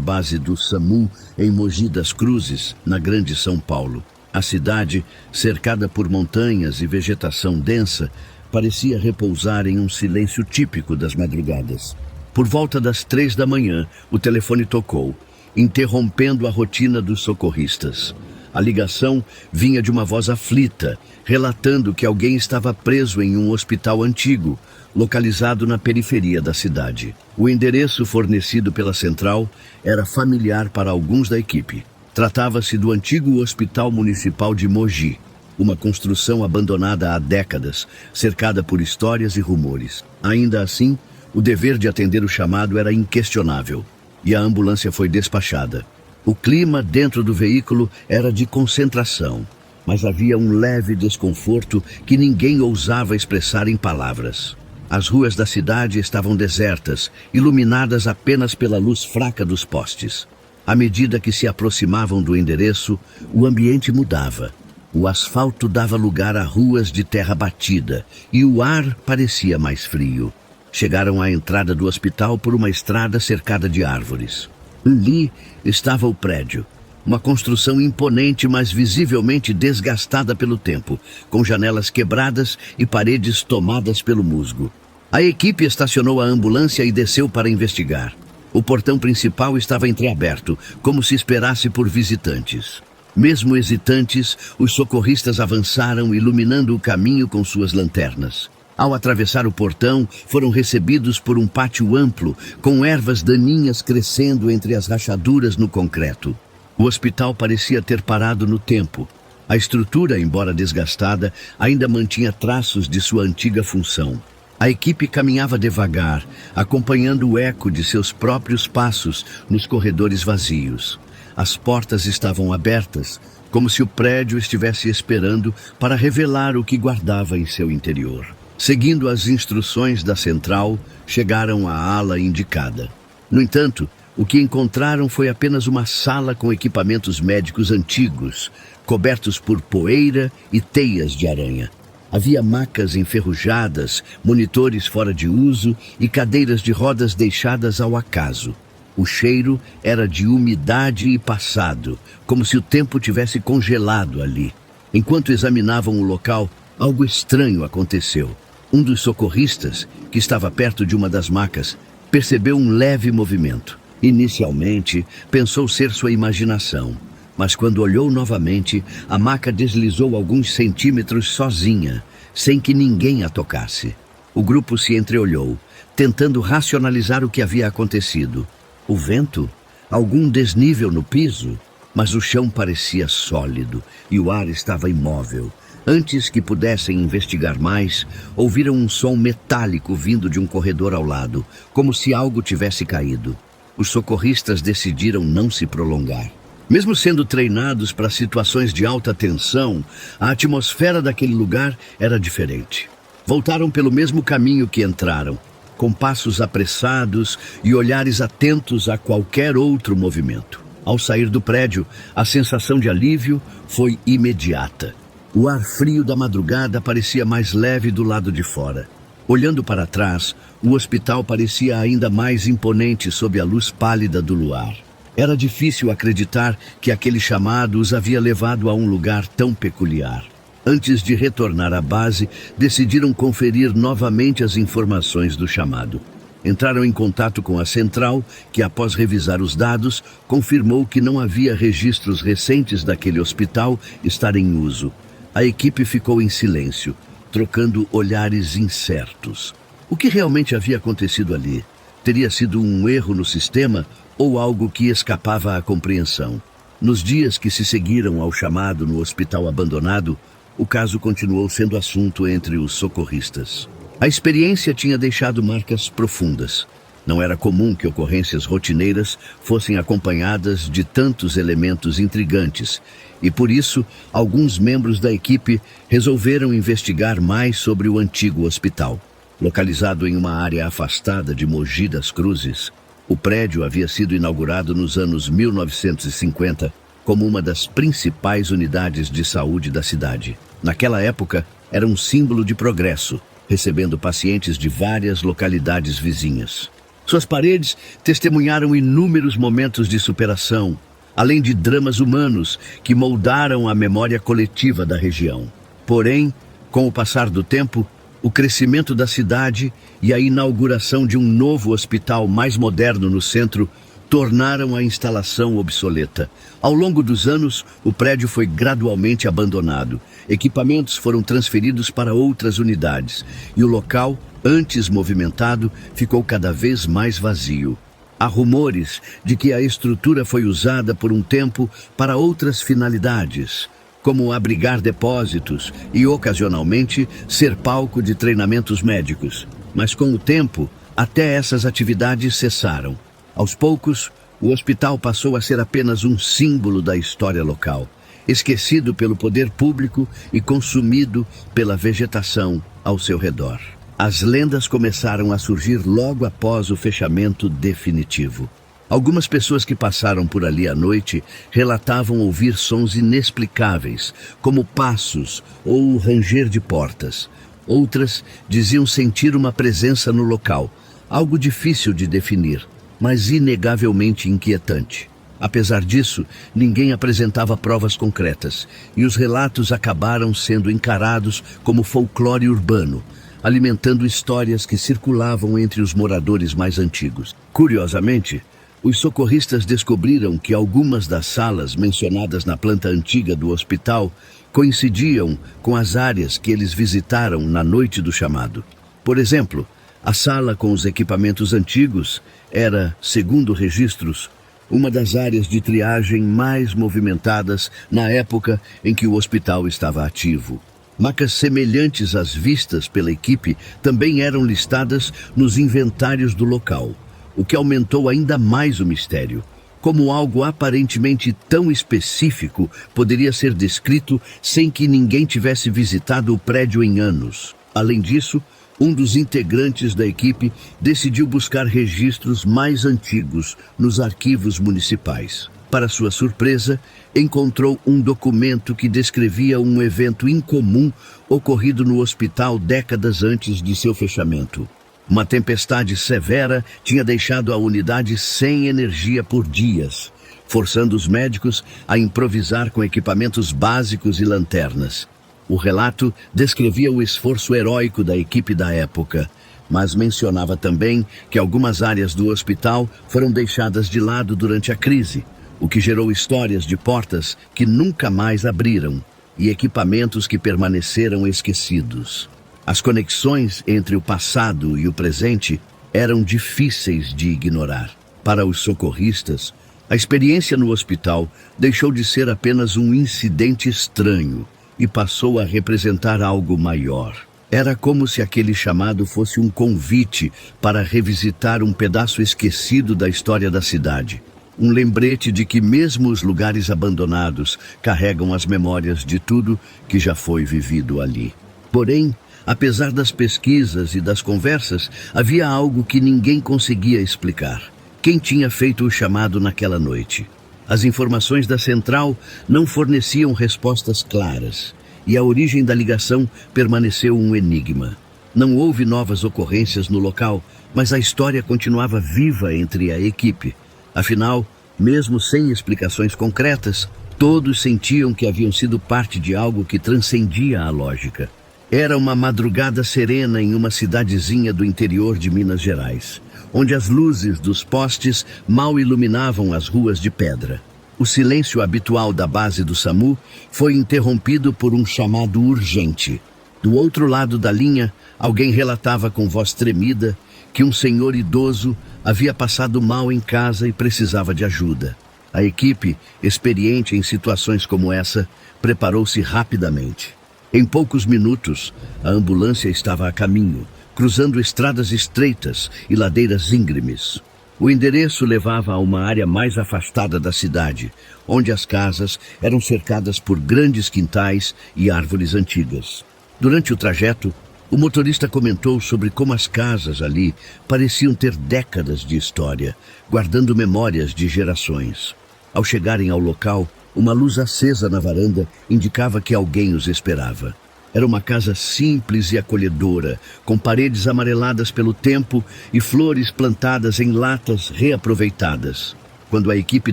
base do SAMU, em Mogi das Cruzes, na Grande São Paulo. A cidade, cercada por montanhas e vegetação densa, parecia repousar em um silêncio típico das madrugadas. Por volta das 3 da manhã, o telefone tocou, interrompendo a rotina dos socorristas. A ligação vinha de uma voz aflita, relatando que alguém estava preso em um hospital antigo, localizado na periferia da cidade. O endereço fornecido pela central era familiar para alguns da equipe. Tratava-se do antigo Hospital Municipal de Mogi, uma construção abandonada há décadas, cercada por histórias e rumores. Ainda assim, o dever de atender o chamado era inquestionável, e a ambulância foi despachada. O clima dentro do veículo era de concentração, mas havia um leve desconforto que ninguém ousava expressar em palavras. As ruas da cidade estavam desertas, iluminadas apenas pela luz fraca dos postes. À medida que se aproximavam do endereço, o ambiente mudava. O asfalto dava lugar a ruas de terra batida e o ar parecia mais frio. Chegaram à entrada do hospital por uma estrada cercada de árvores. Ali estava o prédio, uma construção imponente, mas visivelmente desgastada pelo tempo, com janelas quebradas e paredes tomadas pelo musgo. A equipe estacionou a ambulância e desceu para investigar. O portão principal estava entreaberto, como se esperasse por visitantes. Mesmo hesitantes, os socorristas avançaram, iluminando o caminho com suas lanternas. Ao atravessar o portão, foram recebidos por um pátio amplo, com ervas daninhas crescendo entre as rachaduras no concreto. O hospital parecia ter parado no tempo. A estrutura, embora desgastada, ainda mantinha traços de sua antiga função. A equipe caminhava devagar, acompanhando o eco de seus próprios passos nos corredores vazios. As portas estavam abertas, como se o prédio estivesse esperando para revelar o que guardava em seu interior. Seguindo as instruções da central, chegaram à ala indicada. No entanto, o que encontraram foi apenas uma sala com equipamentos médicos antigos, cobertos por poeira e teias de aranha. Havia macas enferrujadas, monitores fora de uso e cadeiras de rodas deixadas ao acaso. O cheiro era de umidade e passado, como se o tempo tivesse congelado ali. Enquanto examinavam o local, algo estranho aconteceu. Um dos socorristas, que estava perto de uma das macas, percebeu um leve movimento. Inicialmente, pensou ser sua imaginação. Mas quando olhou novamente, a maca deslizou alguns centímetros sozinha, sem que ninguém a tocasse. O grupo se entreolhou, tentando racionalizar o que havia acontecido. O vento? Algum desnível no piso? Mas o chão parecia sólido e o ar estava imóvel. Antes que pudessem investigar mais, ouviram um som metálico vindo de um corredor ao lado, como se algo tivesse caído. Os socorristas decidiram não se prolongar. Mesmo sendo treinados para situações de alta tensão, a atmosfera daquele lugar era diferente. Voltaram pelo mesmo caminho que entraram, com passos apressados e olhares atentos a qualquer outro movimento. Ao sair do prédio, a sensação de alívio foi imediata. O ar frio da madrugada parecia mais leve do lado de fora. Olhando para trás, o hospital parecia ainda mais imponente sob a luz pálida do luar. Era difícil acreditar que aquele chamado os havia levado a um lugar tão peculiar. Antes de retornar à base, decidiram conferir novamente as informações do chamado. Entraram em contato com a central, que após revisar os dados, confirmou que não havia registros recentes daquele hospital estar em uso. A equipe ficou em silêncio, trocando olhares incertos. O que realmente havia acontecido ali? Teria sido um erro no sistema ou algo que escapava à compreensão? Nos dias que se seguiram ao chamado no hospital abandonado, o caso continuou sendo assunto entre os socorristas. A experiência tinha deixado marcas profundas. Não era comum que ocorrências rotineiras fossem acompanhadas de tantos elementos intrigantes, e por isso, alguns membros da equipe resolveram investigar mais sobre o antigo hospital. Localizado em uma área afastada de Mogi das Cruzes, o prédio havia sido inaugurado nos anos 1950 como uma das principais unidades de saúde da cidade. Naquela época, era um símbolo de progresso, recebendo pacientes de várias localidades vizinhas. Suas paredes testemunharam inúmeros momentos de superação, além de dramas humanos que moldaram a memória coletiva da região. Porém, com o passar do tempo, o crescimento da cidade e a inauguração de um novo hospital mais moderno no centro tornaram a instalação obsoleta. Ao longo dos anos, o prédio foi gradualmente abandonado. Equipamentos foram transferidos para outras unidades e o local, antes movimentado, ficou cada vez mais vazio. Há rumores de que a estrutura foi usada por um tempo para outras finalidades, como abrigar depósitos e, ocasionalmente, ser palco de treinamentos médicos. Mas com o tempo, até essas atividades cessaram. Aos poucos, o hospital passou a ser apenas um símbolo da história local, esquecido pelo poder público e consumido pela vegetação ao seu redor. As lendas começaram a surgir logo após o fechamento definitivo. Algumas pessoas que passaram por ali à noite relatavam ouvir sons inexplicáveis, como passos ou o ranger de portas. Outras diziam sentir uma presença no local, algo difícil de definir, mas inegavelmente inquietante. Apesar disso, ninguém apresentava provas concretas, e os relatos acabaram sendo encarados como folclore urbano, alimentando histórias que circulavam entre os moradores mais antigos. Curiosamente, os socorristas descobriram que algumas das salas mencionadas na planta antiga do hospital coincidiam com as áreas que eles visitaram na noite do chamado. Por exemplo, a sala com os equipamentos antigos era, segundo registros, uma das áreas de triagem mais movimentadas na época em que o hospital estava ativo. Macas semelhantes às vistas pela equipe também eram listadas nos inventários do local, o que aumentou ainda mais o mistério. Como algo aparentemente tão específico poderia ser descrito sem que ninguém tivesse visitado o prédio em anos? Além disso, um dos integrantes da equipe decidiu buscar registros mais antigos nos arquivos municipais. Para sua surpresa, encontrou um documento que descrevia um evento incomum ocorrido no hospital décadas antes de seu fechamento. Uma tempestade severa tinha deixado a unidade sem energia por dias, forçando os médicos a improvisar com equipamentos básicos e lanternas. O relato descrevia o esforço heróico da equipe da época, mas mencionava também que algumas áreas do hospital foram deixadas de lado durante a crise, o que gerou histórias de portas que nunca mais abriram e equipamentos que permaneceram esquecidos. As conexões entre o passado e o presente eram difíceis de ignorar. Para os socorristas, a experiência no hospital deixou de ser apenas um incidente estranho e passou a representar algo maior. Era como se aquele chamado fosse um convite para revisitar um pedaço esquecido da história da cidade. Um lembrete de que mesmo os lugares abandonados carregam as memórias de tudo que já foi vivido ali. Porém, apesar das pesquisas e das conversas, havia algo que ninguém conseguia explicar. Quem tinha feito o chamado naquela noite? As informações da central não forneciam respostas claras, e a origem da ligação permaneceu um enigma. Não houve novas ocorrências no local, mas a história continuava viva entre a equipe. Afinal, mesmo sem explicações concretas, todos sentiam que haviam sido parte de algo que transcendia a lógica. Era uma madrugada serena em uma cidadezinha do interior de Minas Gerais, onde as luzes dos postes mal iluminavam as ruas de pedra. O silêncio habitual da base do SAMU foi interrompido por um chamado urgente. Do outro lado da linha, alguém relatava com voz tremida que um senhor idoso havia passado mal em casa e precisava de ajuda. A equipe, experiente em situações como essa, preparou-se rapidamente. Em poucos minutos, a ambulância estava a caminho, cruzando estradas estreitas e ladeiras íngremes. O endereço levava a uma área mais afastada da cidade, onde as casas eram cercadas por grandes quintais e árvores antigas. Durante o trajeto, o motorista comentou sobre como as casas ali pareciam ter décadas de história, guardando memórias de gerações. Ao chegarem ao local, uma luz acesa na varanda indicava que alguém os esperava. Era uma casa simples e acolhedora, com paredes amareladas pelo tempo e flores plantadas em latas reaproveitadas. Quando a equipe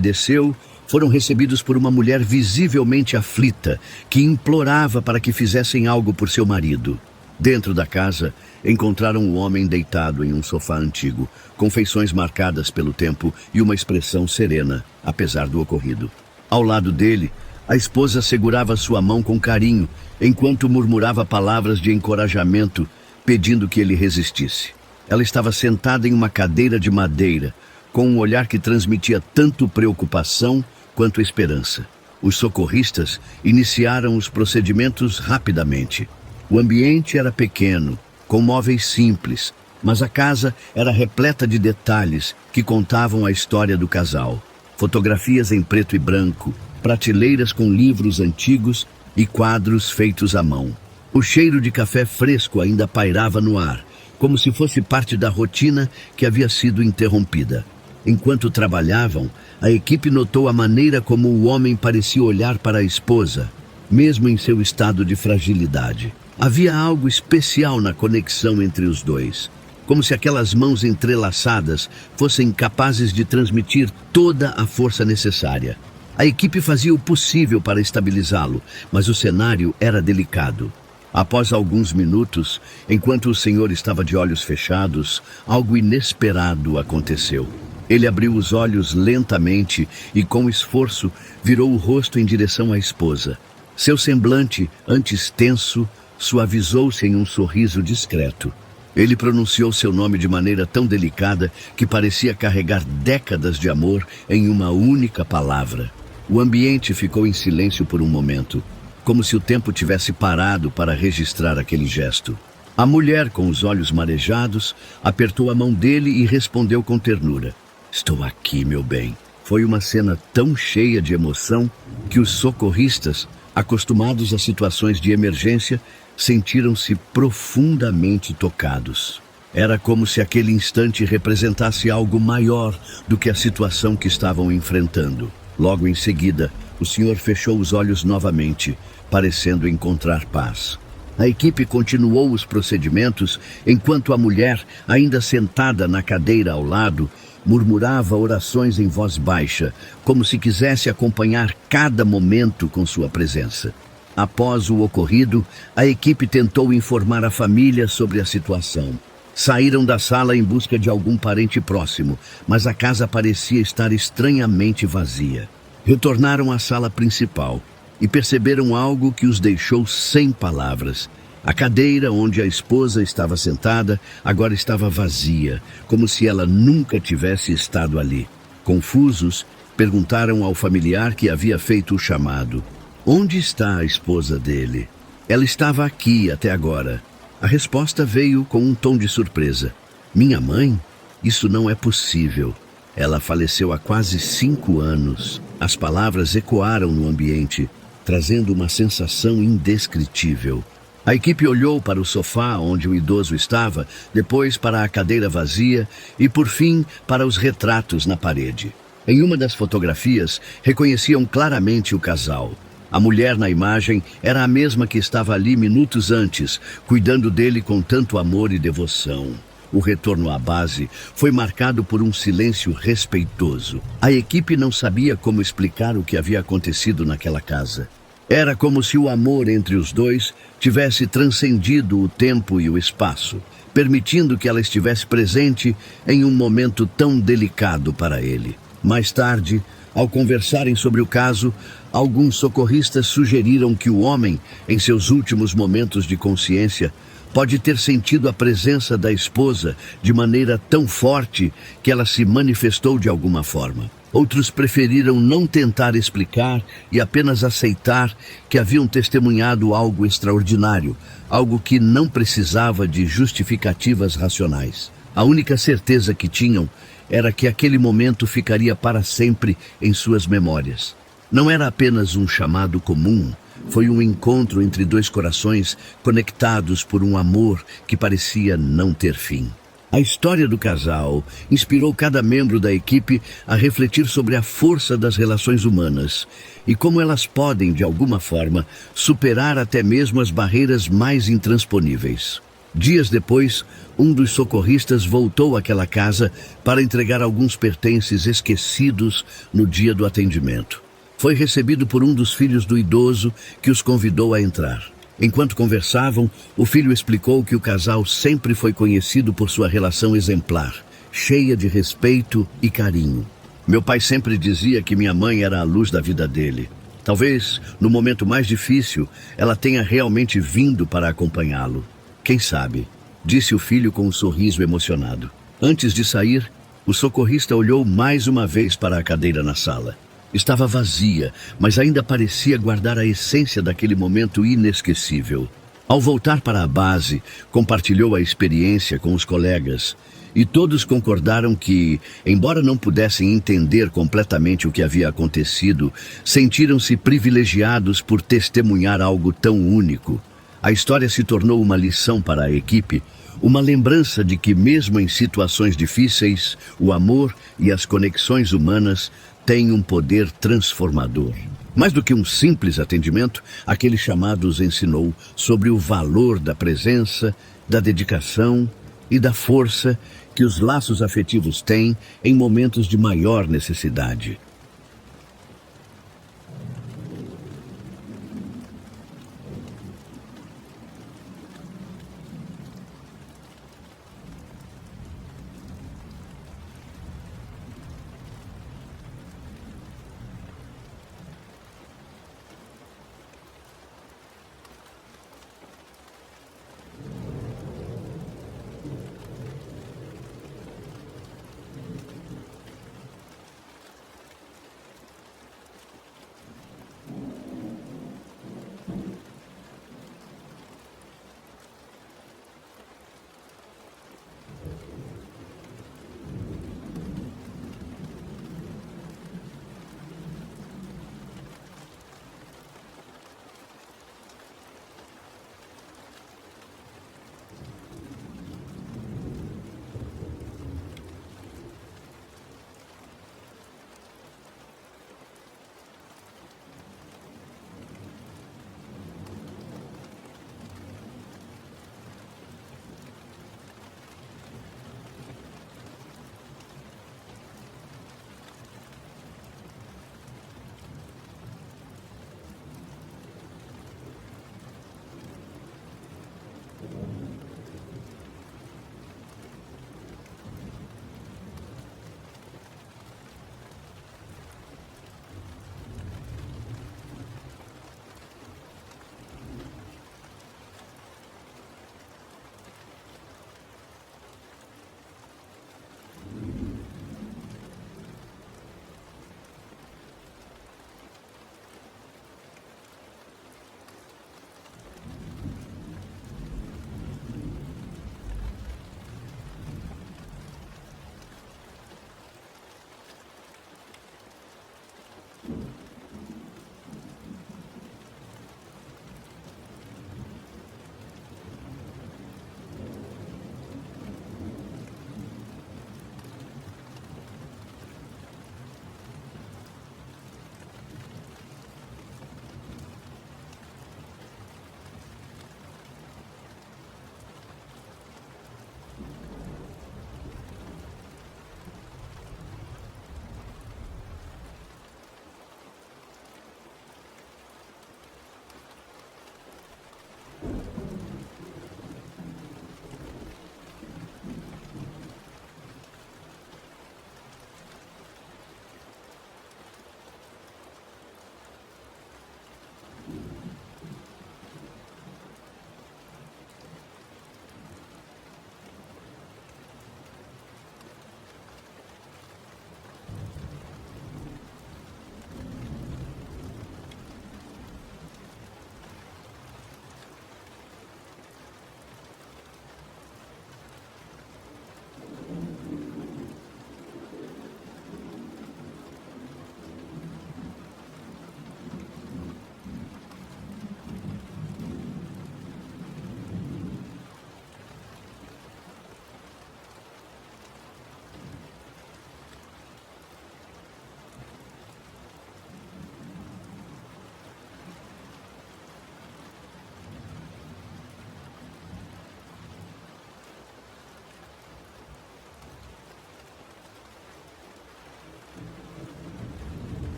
desceu, foram recebidos por uma mulher visivelmente aflita, que implorava para que fizessem algo por seu marido. Dentro da casa, encontraram o homem deitado em um sofá antigo, com feições marcadas pelo tempo e uma expressão serena, apesar do ocorrido. Ao lado dele, a esposa segurava sua mão com carinho, enquanto murmurava palavras de encorajamento, pedindo que ele resistisse. Ela estava sentada em uma cadeira de madeira, com um olhar que transmitia tanto preocupação quanto esperança. Os socorristas iniciaram os procedimentos rapidamente. O ambiente era pequeno, com móveis simples, mas a casa era repleta de detalhes que contavam a história do casal. Fotografias em preto e branco, prateleiras com livros antigos e quadros feitos à mão. O cheiro de café fresco ainda pairava no ar, como se fosse parte da rotina que havia sido interrompida. Enquanto trabalhavam, a equipe notou a maneira como o homem parecia olhar para a esposa, mesmo em seu estado de fragilidade. Havia algo especial na conexão entre os dois, como se aquelas mãos entrelaçadas fossem capazes de transmitir toda a força necessária. A equipe fazia o possível para estabilizá-lo, mas o cenário era delicado. Após alguns minutos, enquanto o senhor estava de olhos fechados, algo inesperado aconteceu. Ele abriu os olhos lentamente e, com esforço, virou o rosto em direção à esposa. Seu semblante, antes tenso, suavizou-se em um sorriso discreto. Ele pronunciou seu nome de maneira tão delicada que parecia carregar décadas de amor em uma única palavra. O ambiente ficou em silêncio por um momento, como se o tempo tivesse parado para registrar aquele gesto. A mulher, com os olhos marejados, apertou a mão dele e respondeu com ternura: "Estou aqui, meu bem." Foi uma cena tão cheia de emoção que os socorristas, acostumados a situações de emergência, sentiram-se profundamente tocados. Era como se aquele instante representasse algo maior do que a situação que estavam enfrentando. Logo em seguida, o senhor fechou os olhos novamente, parecendo encontrar paz. A equipe continuou os procedimentos enquanto a mulher, ainda sentada na cadeira ao lado, murmurava orações em voz baixa, como se quisesse acompanhar cada momento com sua presença. Após o ocorrido, a equipe tentou informar a família sobre a situação. Saíram da sala em busca de algum parente próximo, mas a casa parecia estar estranhamente vazia. Retornaram à sala principal e perceberam algo que os deixou sem palavras. A cadeira onde a esposa estava sentada agora estava vazia, como se ela nunca tivesse estado ali. Confusos, perguntaram ao familiar que havia feito o chamado: "Onde está a esposa dele?" "Ela estava aqui até agora." A resposta veio com um tom de surpresa: "Minha mãe? Isso não é possível. Ela faleceu há quase 5 anos." As palavras ecoaram no ambiente, trazendo uma sensação indescritível. A equipe olhou para o sofá onde o idoso estava, depois para a cadeira vazia e, por fim, para os retratos na parede. Em uma das fotografias, reconheciam claramente o casal. A mulher na imagem era a mesma que estava ali minutos antes, cuidando dele com tanto amor e devoção. O retorno à base foi marcado por um silêncio respeitoso. A equipe não sabia como explicar o que havia acontecido naquela casa. Era como se o amor entre os dois tivesse transcendido o tempo e o espaço, permitindo que ela estivesse presente em um momento tão delicado para ele. Mais tarde, ao conversarem sobre o caso, alguns socorristas sugeriram que o homem, em seus últimos momentos de consciência, pode ter sentido a presença da esposa de maneira tão forte que ela se manifestou de alguma forma. Outros preferiram não tentar explicar e apenas aceitar que haviam testemunhado algo extraordinário, algo que não precisava de justificativas racionais. A única certeza que tinham era que aquele momento ficaria para sempre em suas memórias. Não era apenas um chamado comum, foi um encontro entre dois corações conectados por um amor que parecia não ter fim. A história do casal inspirou cada membro da equipe a refletir sobre a força das relações humanas e como elas podem, de alguma forma, superar até mesmo as barreiras mais intransponíveis. Dias depois, um dos socorristas voltou àquela casa para entregar alguns pertences esquecidos no dia do atendimento. Foi recebido por um dos filhos do idoso que os convidou a entrar. Enquanto conversavam, o filho explicou que o casal sempre foi conhecido por sua relação exemplar, cheia de respeito e carinho. Meu pai sempre dizia que minha mãe era a luz da vida dele. Talvez, no momento mais difícil, ela tenha realmente vindo para acompanhá-lo. Quem sabe? Disse o filho com um sorriso emocionado. Antes de sair, o socorrista olhou mais uma vez para a cadeira na sala. Estava vazia, mas ainda parecia guardar a essência daquele momento inesquecível. Ao voltar para a base, compartilhou a experiência com os colegas e todos concordaram que, embora não pudessem entender completamente o que havia acontecido, sentiram-se privilegiados por testemunhar algo tão único. A história se tornou uma lição para a equipe, uma lembrança de que mesmo em situações difíceis, o amor e as conexões humanas têm um poder transformador. Mais do que um simples atendimento, aquele chamado os ensinou sobre o valor da presença, da dedicação e da força que os laços afetivos têm em momentos de maior necessidade.